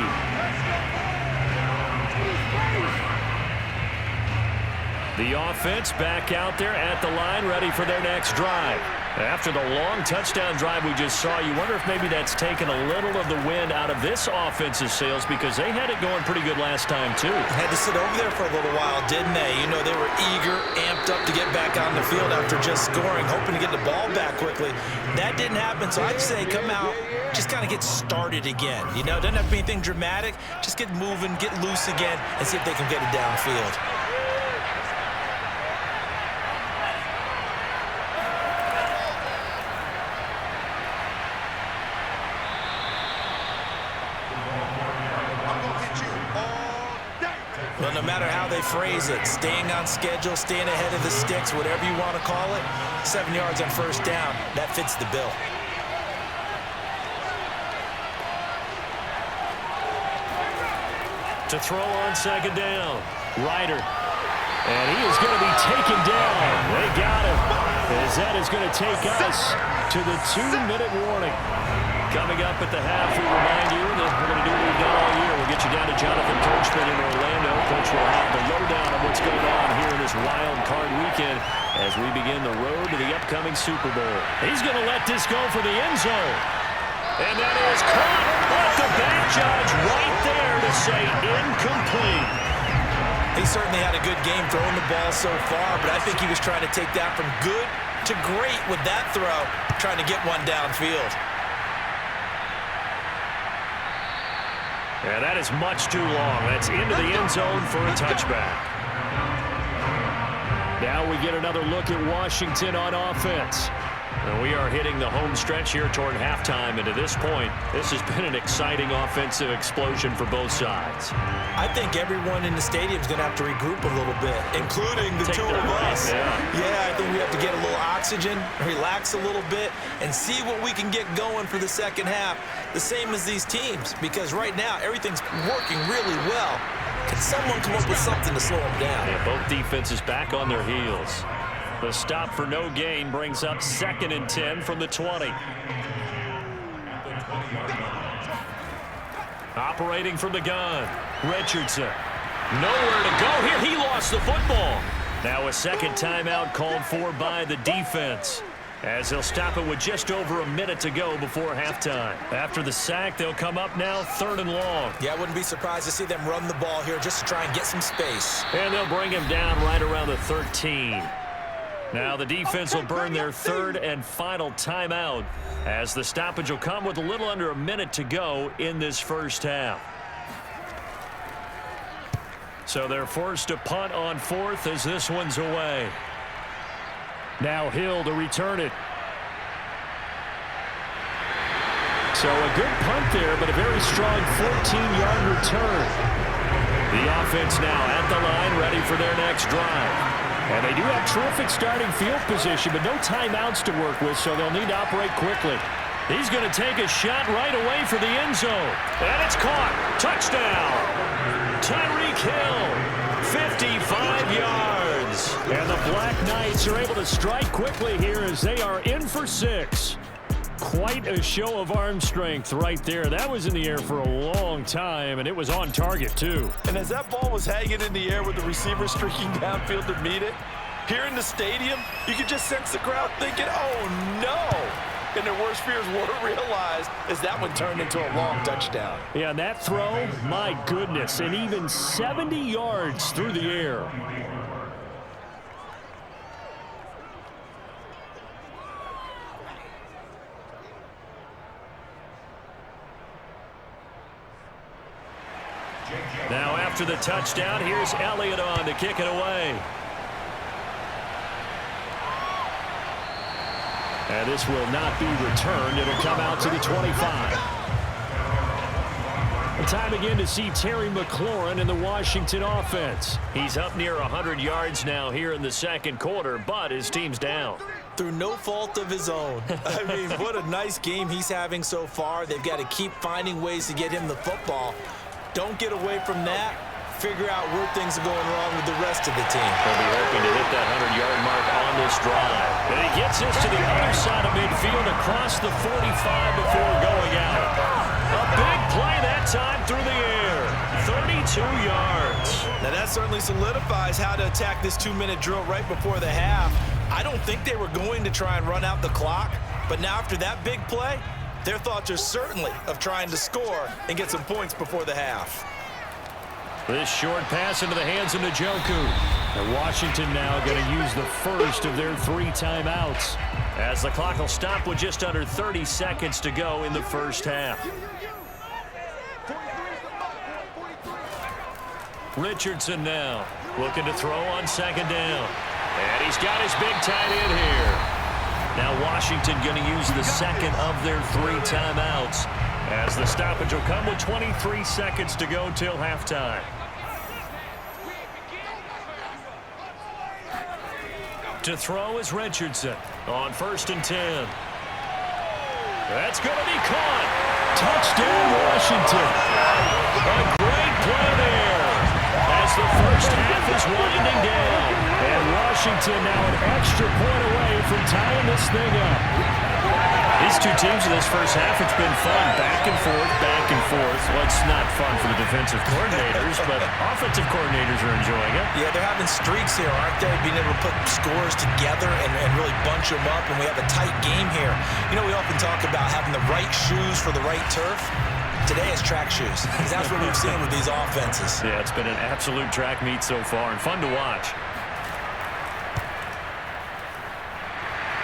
The offense back out there at the line, ready for their next drive. After the long touchdown drive we just saw, you wonder if maybe that's taken a little of the wind out of this offense's sails because they had it going pretty good last time, too. Had to sit over there for a little while, didn't they? You know, they were eager, amped up to get back on the field after just scoring, hoping to get the ball back quickly. That didn't happen, so I'd say come out, just kind of get started again. You know, doesn't have to be anything dramatic. Just get moving, get loose again, and see if they can get it downfield. Well, no matter how they phrase it, staying on schedule, staying ahead of the sticks, whatever you want to call it, 7 yards on first down, that fits the bill. To throw on 2nd down, Ryder. And he is going to be taken down. They got him. As that is going to take us to the 2-minute warning. Coming up at the half, we remind you that we're going to do what we've done all year. We'll get you down to Jonathan Coachman in Orlando. Coach will have the lowdown on what's going on here in this wild card weekend as we begin the road to the upcoming Super Bowl. He's going to let this go for the end zone. And that is caught. But the back judge right there to say incomplete. He certainly had a good game throwing the ball so far, but I think he was trying to take that from good to great with that throw, trying to get one downfield. Yeah, that is much too long. That's into the end zone for a touchback. Now we get another look at Washington on offense. And we are hitting the home stretch here toward halftime, and to this point, this has been an exciting offensive explosion for both sides. I think everyone in the stadium is going to have to regroup a little bit, including the two of us. Yeah, I think we have to get a little oxygen, relax a little bit, and see what we can get going for the second half, the same as these teams, because right now everything's working really well. Can someone come up with something to slow them down? Yeah, both defenses back on their heels. The stop for no gain brings up 2nd and 10 from the 20. Operating from the gun, Richardson. Nowhere to go here. He lost the football. Now a second timeout called for by the defense, as they'll stop it with just over a minute to go before halftime. After the sack, they'll come up now 3rd and long. Yeah, I wouldn't be surprised to see them run the ball here just to try and get some space. And they'll bring him down right around the 13. Now the defense will burn their 3rd and final timeout, as the stoppage will come with a little under a minute to go in this first half. So they're forced to punt on 4th as this one's away. Now Hill to return it. So a good punt there, but a very strong 14-yard return. The offense now at the line, ready for their next drive. And they do have terrific starting field position, but no timeouts to work with, so they'll need to operate quickly. He's going to take a shot right away for the end zone. And it's caught. Touchdown. Tyreek Hill, 55 yards. And the Black Knights are able to strike quickly here as they are in for 6. Quite a show of arm strength right there. That was in the air for a long time, and it was on target, too. And as that ball was hanging in the air with the receiver streaking downfield to meet it, here in the stadium, you could just sense the crowd thinking, oh, no. And their worst fears weren't realized as that one turned into a long touchdown. Yeah, and that throw, my goodness, and even 70 yards through the air. Now after the touchdown, here's Elliott on to kick it away. And this will not be returned. It'll come out to the 25. Time again to see Terry McLaurin in the Washington offense. He's up near 100 yards now here in the second quarter, but his team's down. Through no fault of his own. I mean, what a nice game he's having so far. They've got to keep finding ways to get him the football. Don't get away from that. Figure out where things are going wrong with the rest of the team. They'll be hoping to hit that 100-yard mark on this drive. And he gets this to the other side of midfield across the 45 before going out. A big play that time through the air. 32 yards. Now that certainly solidifies how to attack this 2-minute drill right before the half. I don't think they were going to try and run out the clock, but now after that big play, their thoughts are certainly of trying to score and get some points before the half. This short pass into the hands of Njoku. And Washington now going to use the first of their 3 timeouts, as the clock will stop with just under 30 seconds to go in the first half. Richardson now looking to throw on second down. And he's got his big tight end here. Now Washington going to use the second of their 3 timeouts, as the stoppage will come with 23 seconds to go till halftime. To throw is Richardson on 1st and 10. That's going to be caught. Touchdown, Washington. A great play there as the first half is winding down. And Washington now an extra point away from tying this thing up. These two teams in this first half, it's been fun. Back and forth, back and forth. Well, it's not fun for the defensive coordinators, but offensive coordinators are enjoying it. Yeah, they're having streaks here, aren't they? Being able to put scores together and really bunch them up, and we have a tight game here. You know, we often talk about having the right shoes for the right turf. Today is track shoes, because that's what we've seen with these offenses. Yeah, it's been an absolute track meet so far, and fun to watch.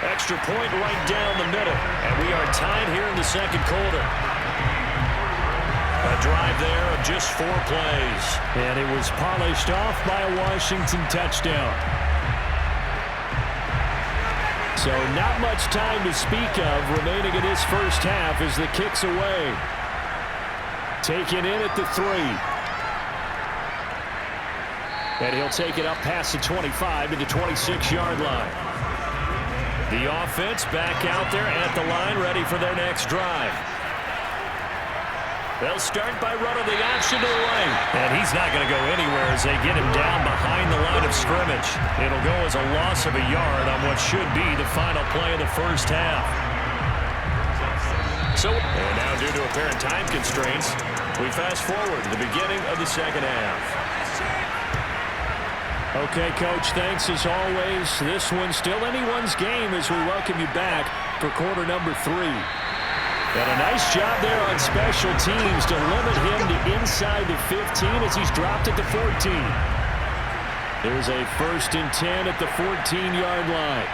Extra point right down the middle, and we are tied here in the second quarter. A drive there of just 4 plays. And it was polished off by a Washington touchdown. So not much time to speak of remaining in this first half as the kick's away. Taken in at the 3. And he'll take it up past the 25 to the 26-yard line. The offense back out there at the line, ready for their next drive. They'll start by running the option to the right. And he's not going to go anywhere as they get him down behind the line of scrimmage. It'll go as a loss of a yard on what should be the final play of the first half. And now due to apparent time constraints, we fast forward to the beginning of the second half. Okay, Coach, thanks as always. This one's still anyone's game as we welcome you back for quarter number 3. And a nice job there on special teams to limit him to inside the 15 as he's dropped at the 14. There's a 1st and 10 at the 14-yard line.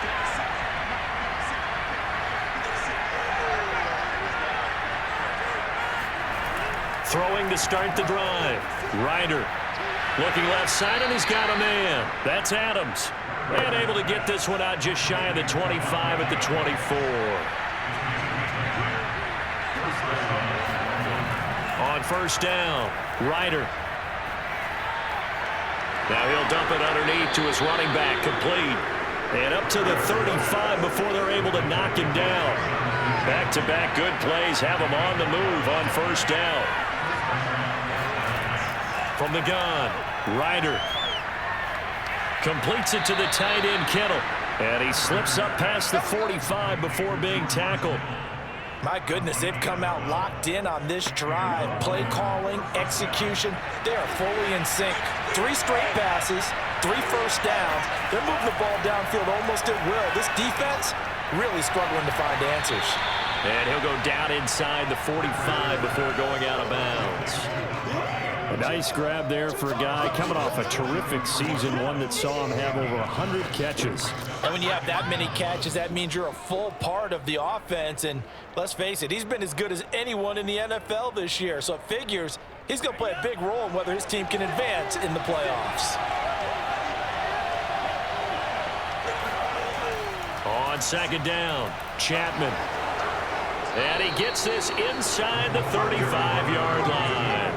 Throwing to start the drive. Ryder looking left side, and he's got a man. That's Adams. And able to get this one out just shy of the 25 at the 24. On 1st down, Ryder. Now he'll dump it underneath to his running back, complete. And up to the 35 before they're able to knock him down. Back-to-back good plays have him on the move on 1st down. From the gun, Ryder completes it to the tight end, Kittle. And he slips up past the 45 before being tackled. My goodness, they've come out locked in on this drive. Play calling, execution, they are fully in sync. 3 straight passes, 3 first downs. They're moving the ball downfield almost at will. This defense really struggling to find answers. And he'll go down inside the 45 before going out of bounds. A nice grab there for a guy coming off a terrific season, one that saw him have over 100 catches. And when you have that many catches, that means you're a full part of the offense. And let's face it, he's been as good as anyone in the NFL this year. So it figures he's going to play a big role in whether his team can advance in the playoffs. On 2nd down, Chapman. And he gets this inside the 35-yard line.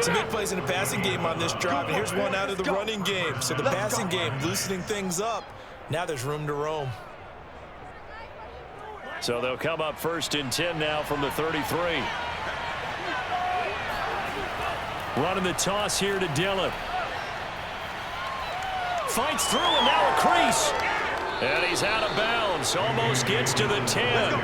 Some big plays in the passing game on this drive, and here's one out of the running game. So the passing game loosening things up. Now there's room to roam. So they'll come up 1st and 10 now from the 33. Running the toss here to Dillon. Fights through, and now a crease. And he's out of bounds. Almost gets to the 10.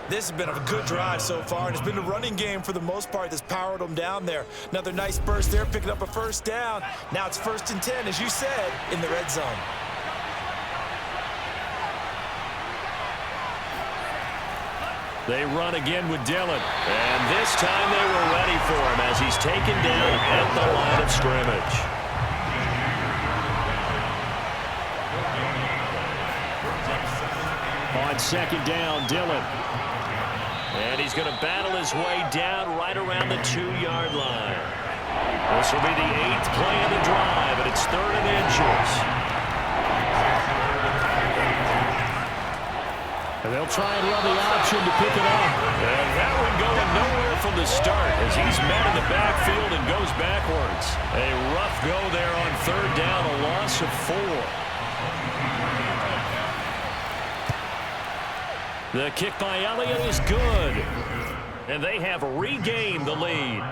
This has been a good drive so far, and it's been the running game for the most part that's powered them down there. Another nice burst there, picking up a 1st down. Now it's 1st and 10, as you said, in the red zone. They run again with Dillon. And this time they were ready for him as he's taken down at the line of scrimmage. On 2nd down, Dillon. And he's going to battle his way down right around the 2-yard line. This will be the 8th play of the drive, and it's 3rd and inches. And they'll try and run the option to pick it up. And that one going nowhere from the start as he's met in the backfield and goes backwards. A rough go there on 3rd down, a loss of 4. The kick by Elliott is good. And they have regained the lead.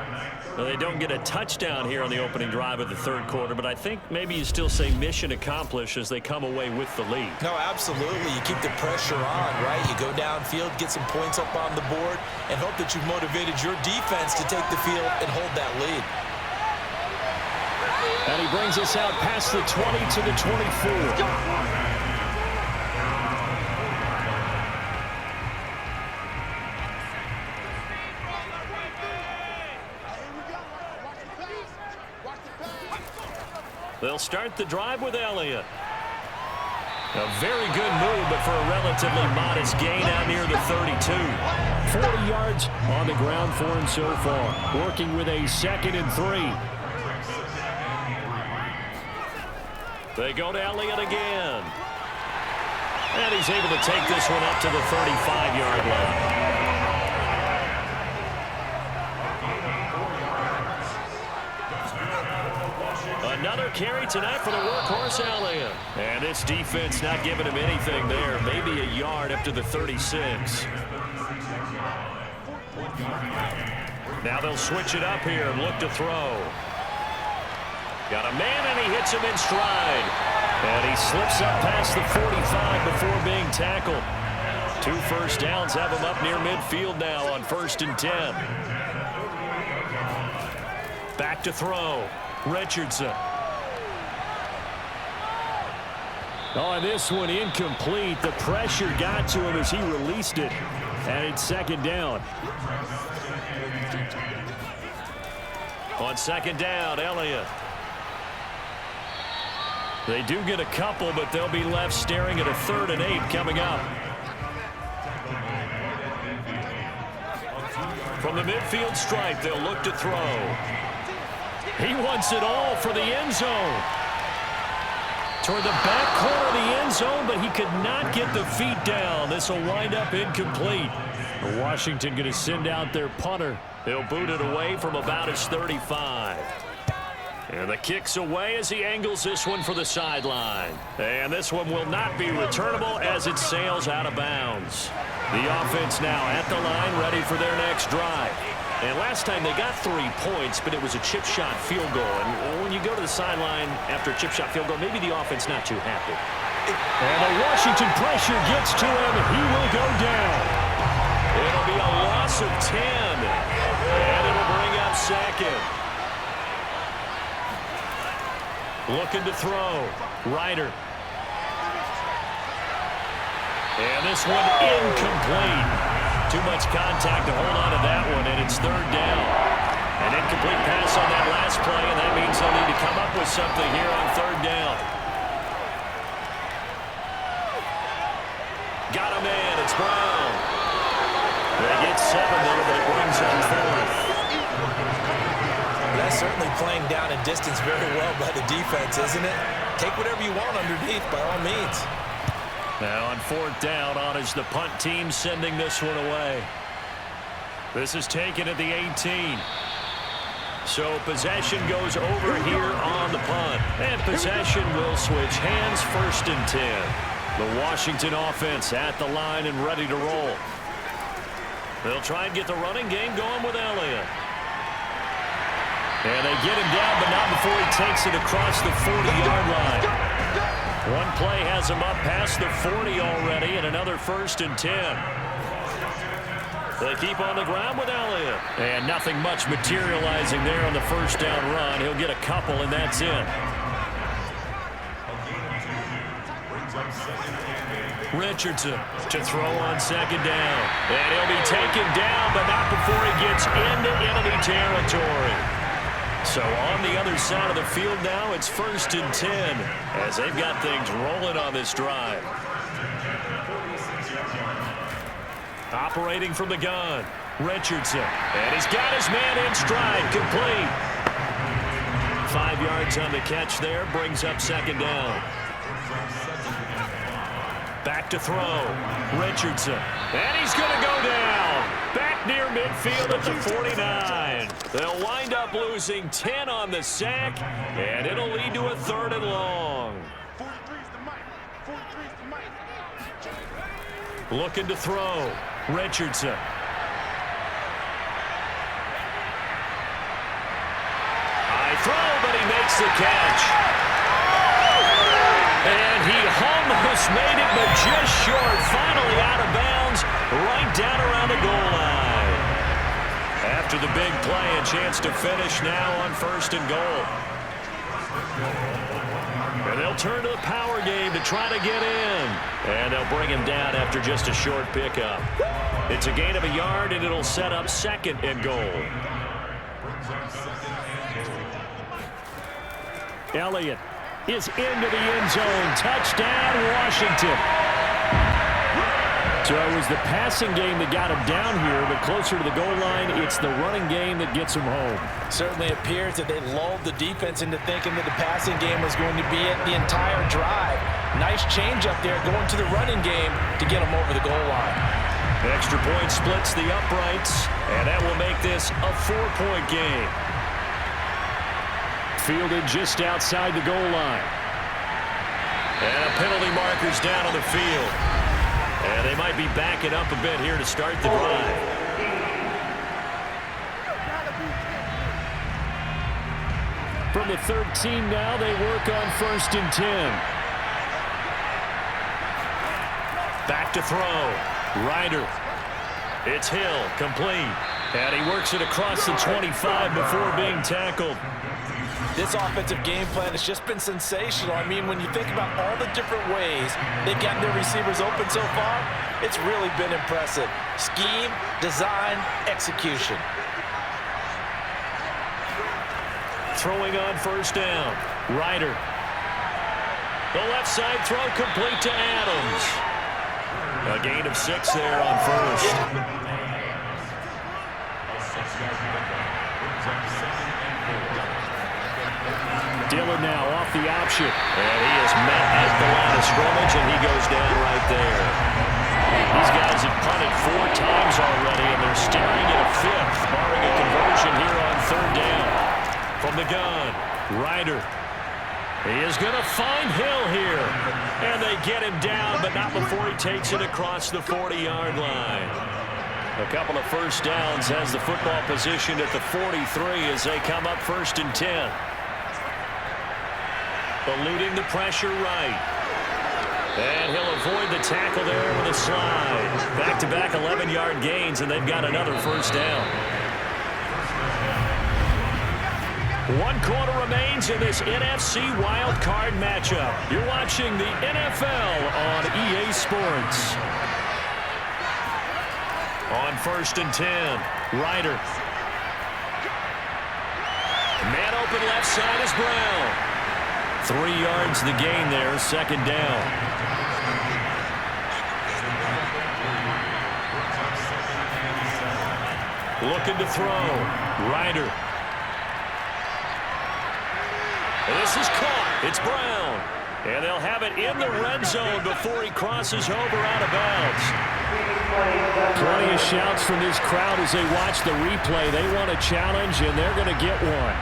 Well, they don't get a touchdown here on the opening drive of the third quarter, but I think maybe you still say mission accomplished as they come away with the lead. No, absolutely. You keep the pressure on, right? You go downfield, get some points up on the board, and hope that you've motivated your defense to take the field and hold that lead. And he brings us out past the 20 to the 24. They'll start the drive with Elliott. A very good move, but for a relatively modest gain out near the 32. 40 yards on the ground for him so far. Working with a 2nd and 3. They go to Elliott again. And he's able to take this one up to the 35-yard line. Another carry tonight for the workhorse Elliott. And this defense not giving him anything there. Maybe a yard up to the 36. Now they'll switch it up here and look to throw. Got a man and he hits him in stride. And he slips up past the 45 before being tackled. 2 first downs have him up near midfield now on 1st and 10. Back to throw. Richardson. Oh, and this one incomplete. The pressure got to him as he released it. And it's 2nd down. On 2nd down, Elliott. They do get a couple, but they'll be left staring at a 3rd and 8 coming up. From the midfield stripe, they'll look to throw. He wants it all for the end zone. Toward the back corner of the end zone, but he could not get the feet down. This will wind up incomplete. Washington going to send out their punter. He'll boot it away from about his 35. And the kick's away as he angles this one for the sideline. And this one will not be returnable as it sails out of bounds. The offense now at the line, ready for their next drive. And last time they got 3 points, but it was a chip shot field goal. And when you go to the sideline after a chip shot field goal, maybe the offense not too happy. And the Washington pressure gets to him. He will go down. It'll be a loss of 10. And it'll bring up 2nd. Looking to throw. Ryder. And this one incomplete. Too much contact to hold on to that one, and it's 3rd down. An incomplete pass on that last play, and that means they'll need to come up with something here on 3rd down. Got a man, it's Brown. They get 7 there, but it brings up 4th. That's certainly playing down in distance very well by the defense, isn't it? Take whatever you want underneath, by all means. Now on 4th down, on is the punt team sending this one away. This is taken at the 18. So possession goes over here on the punt. And possession will switch hands, 1st and 10. The Washington offense at the line and ready to roll. They'll try and get the running game going with Elliott. And they get him down, but not before he takes it across the 40-yard line. One play has him up past the 40 already, and another 1st and 10. They keep on the ground with Elliott. And nothing much materializing there on the 1st down run. He'll get a couple, and that's it. Richardson to throw on 2nd down. And he'll be taken down, but not before he gets into enemy territory. So on the other side of the field now, it's 1st and 10 as they've got things rolling on this drive. Operating from the gun, Richardson. And he's got his man in stride, complete. 5 yards on the catch there, brings up 2nd down. Back to throw, Richardson. And he's going to go down. Back near midfield at the 49. They'll wind up losing 10 on the sack, and it'll lead to a 3rd and long. Looking to throw, Richardson. makes the catch. And he almost made it, but just short. Finally out of bounds, right down around the goal line. After the big play, a chance to finish now on 1st and goal. And they'll turn to the power game to try to get in. And they'll bring him down after just a short pickup. It's a gain of a yard, and it'll set up 2nd and goal. Elliott is into the end zone. Touchdown, Washington. So it was the passing game that got him down here, but closer to the goal line, it's the running game that gets him home. Certainly appears that they lulled the defense into thinking that the passing game was going to be it the entire drive. Nice change up there going to the running game to get him over the goal line. Extra point splits the uprights, and that will make this a 4-point game. Fielded just outside the goal line. And a penalty marker's down on the field. And they might be backing up a bit here to start the drive. From the 13 now, they work on 1st and 10. Back to throw. Ryder. It's Hill, complete. And he works it across the 25 before being tackled. This offensive game plan has just been sensational. I mean, when you think about all the different ways they've gotten their receivers open so far, it's really been impressive. Scheme, design, execution. Throwing on 1st down. Ryder. The left side throw complete to Adams. A gain of 6 there on 1st. Dillon now off the option. And he is met at the line of scrimmage, and he goes down right there. These guys have punted 4 times already, and they're staring at a 5th, barring a conversion here on 3rd down. From the gun, Ryder. He is going to find Hill here. And they get him down, but not before he takes it across the 40-yard line. A couple of 1st downs has the football positioned at the 43 as they come up 1st and 10. Eluding the pressure right. And he'll avoid the tackle there with a slide. Back-to-back 11-yard gains, and they've got another 1st down. 1 quarter remains in this NFC Wild Card matchup. You're watching the NFL on EA Sports. On 1st and 10, Ryder. Man open left side is Brown. 3 yards the gain there, 2nd down. Looking to throw. Ryder. And this is caught. It's Brown. And they'll have it in the red zone before he crosses over out of bounds. Plenty of shouts from this crowd as they watch the replay. They want a challenge, and they're going to get one.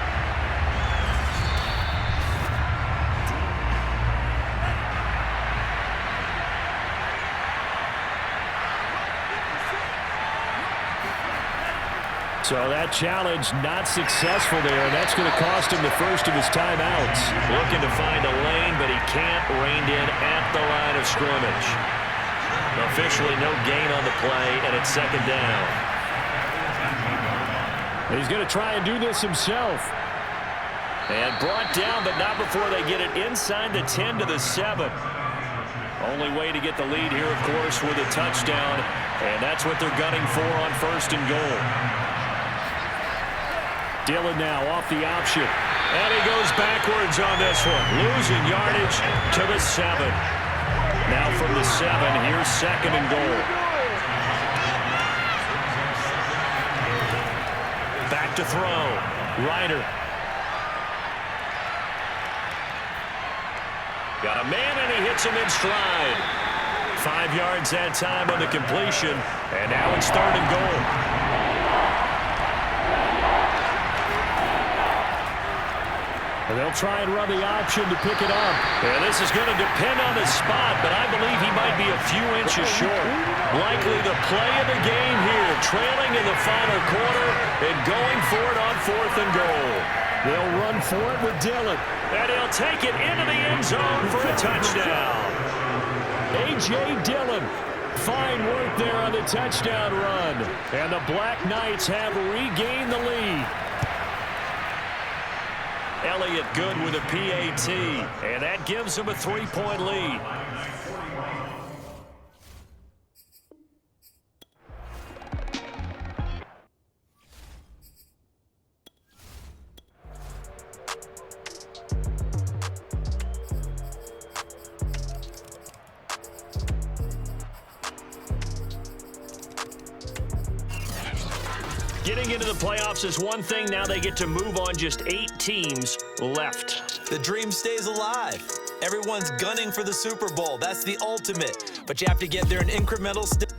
So that challenge not successful there, and that's going to cost him the 1st of his timeouts. Looking to find a lane, but he can't rein in at the line of scrimmage. Officially no gain on the play, and it's 2nd down. He's going to try and do this himself. And brought down, but not before they get it inside the 10 to the 7. Only way to get the lead here, of course, with a touchdown, and that's what they're gunning for on 1st and goal. Dillon now off the option. And he goes backwards on this one. Losing yardage to the 7. Now from the 7, here's 2nd and goal. Back to throw. Ryder. Got a man, and he hits him in stride. 5 yards that time on the completion. And now it's 3rd and goal. And they'll try and run the option to pick it up. And this is going to depend on the spot, but I believe he might be a few inches short. Likely the play of the game here, trailing in the final quarter and going for it on 4th and goal. They'll run for it with Dillon. And he'll take it into the end zone for a touchdown. A.J. Dillon. Fine work there on the touchdown run. And the Black Knights have regained the lead. Elliott good with a PAT. And that gives them a 3-point lead. Getting into the playoffs is one thing. Now they get to move on. Just 8 teams left. The dream stays alive. Everyone's gunning for the Super Bowl. That's the ultimate. But you have to get there in incremental steps.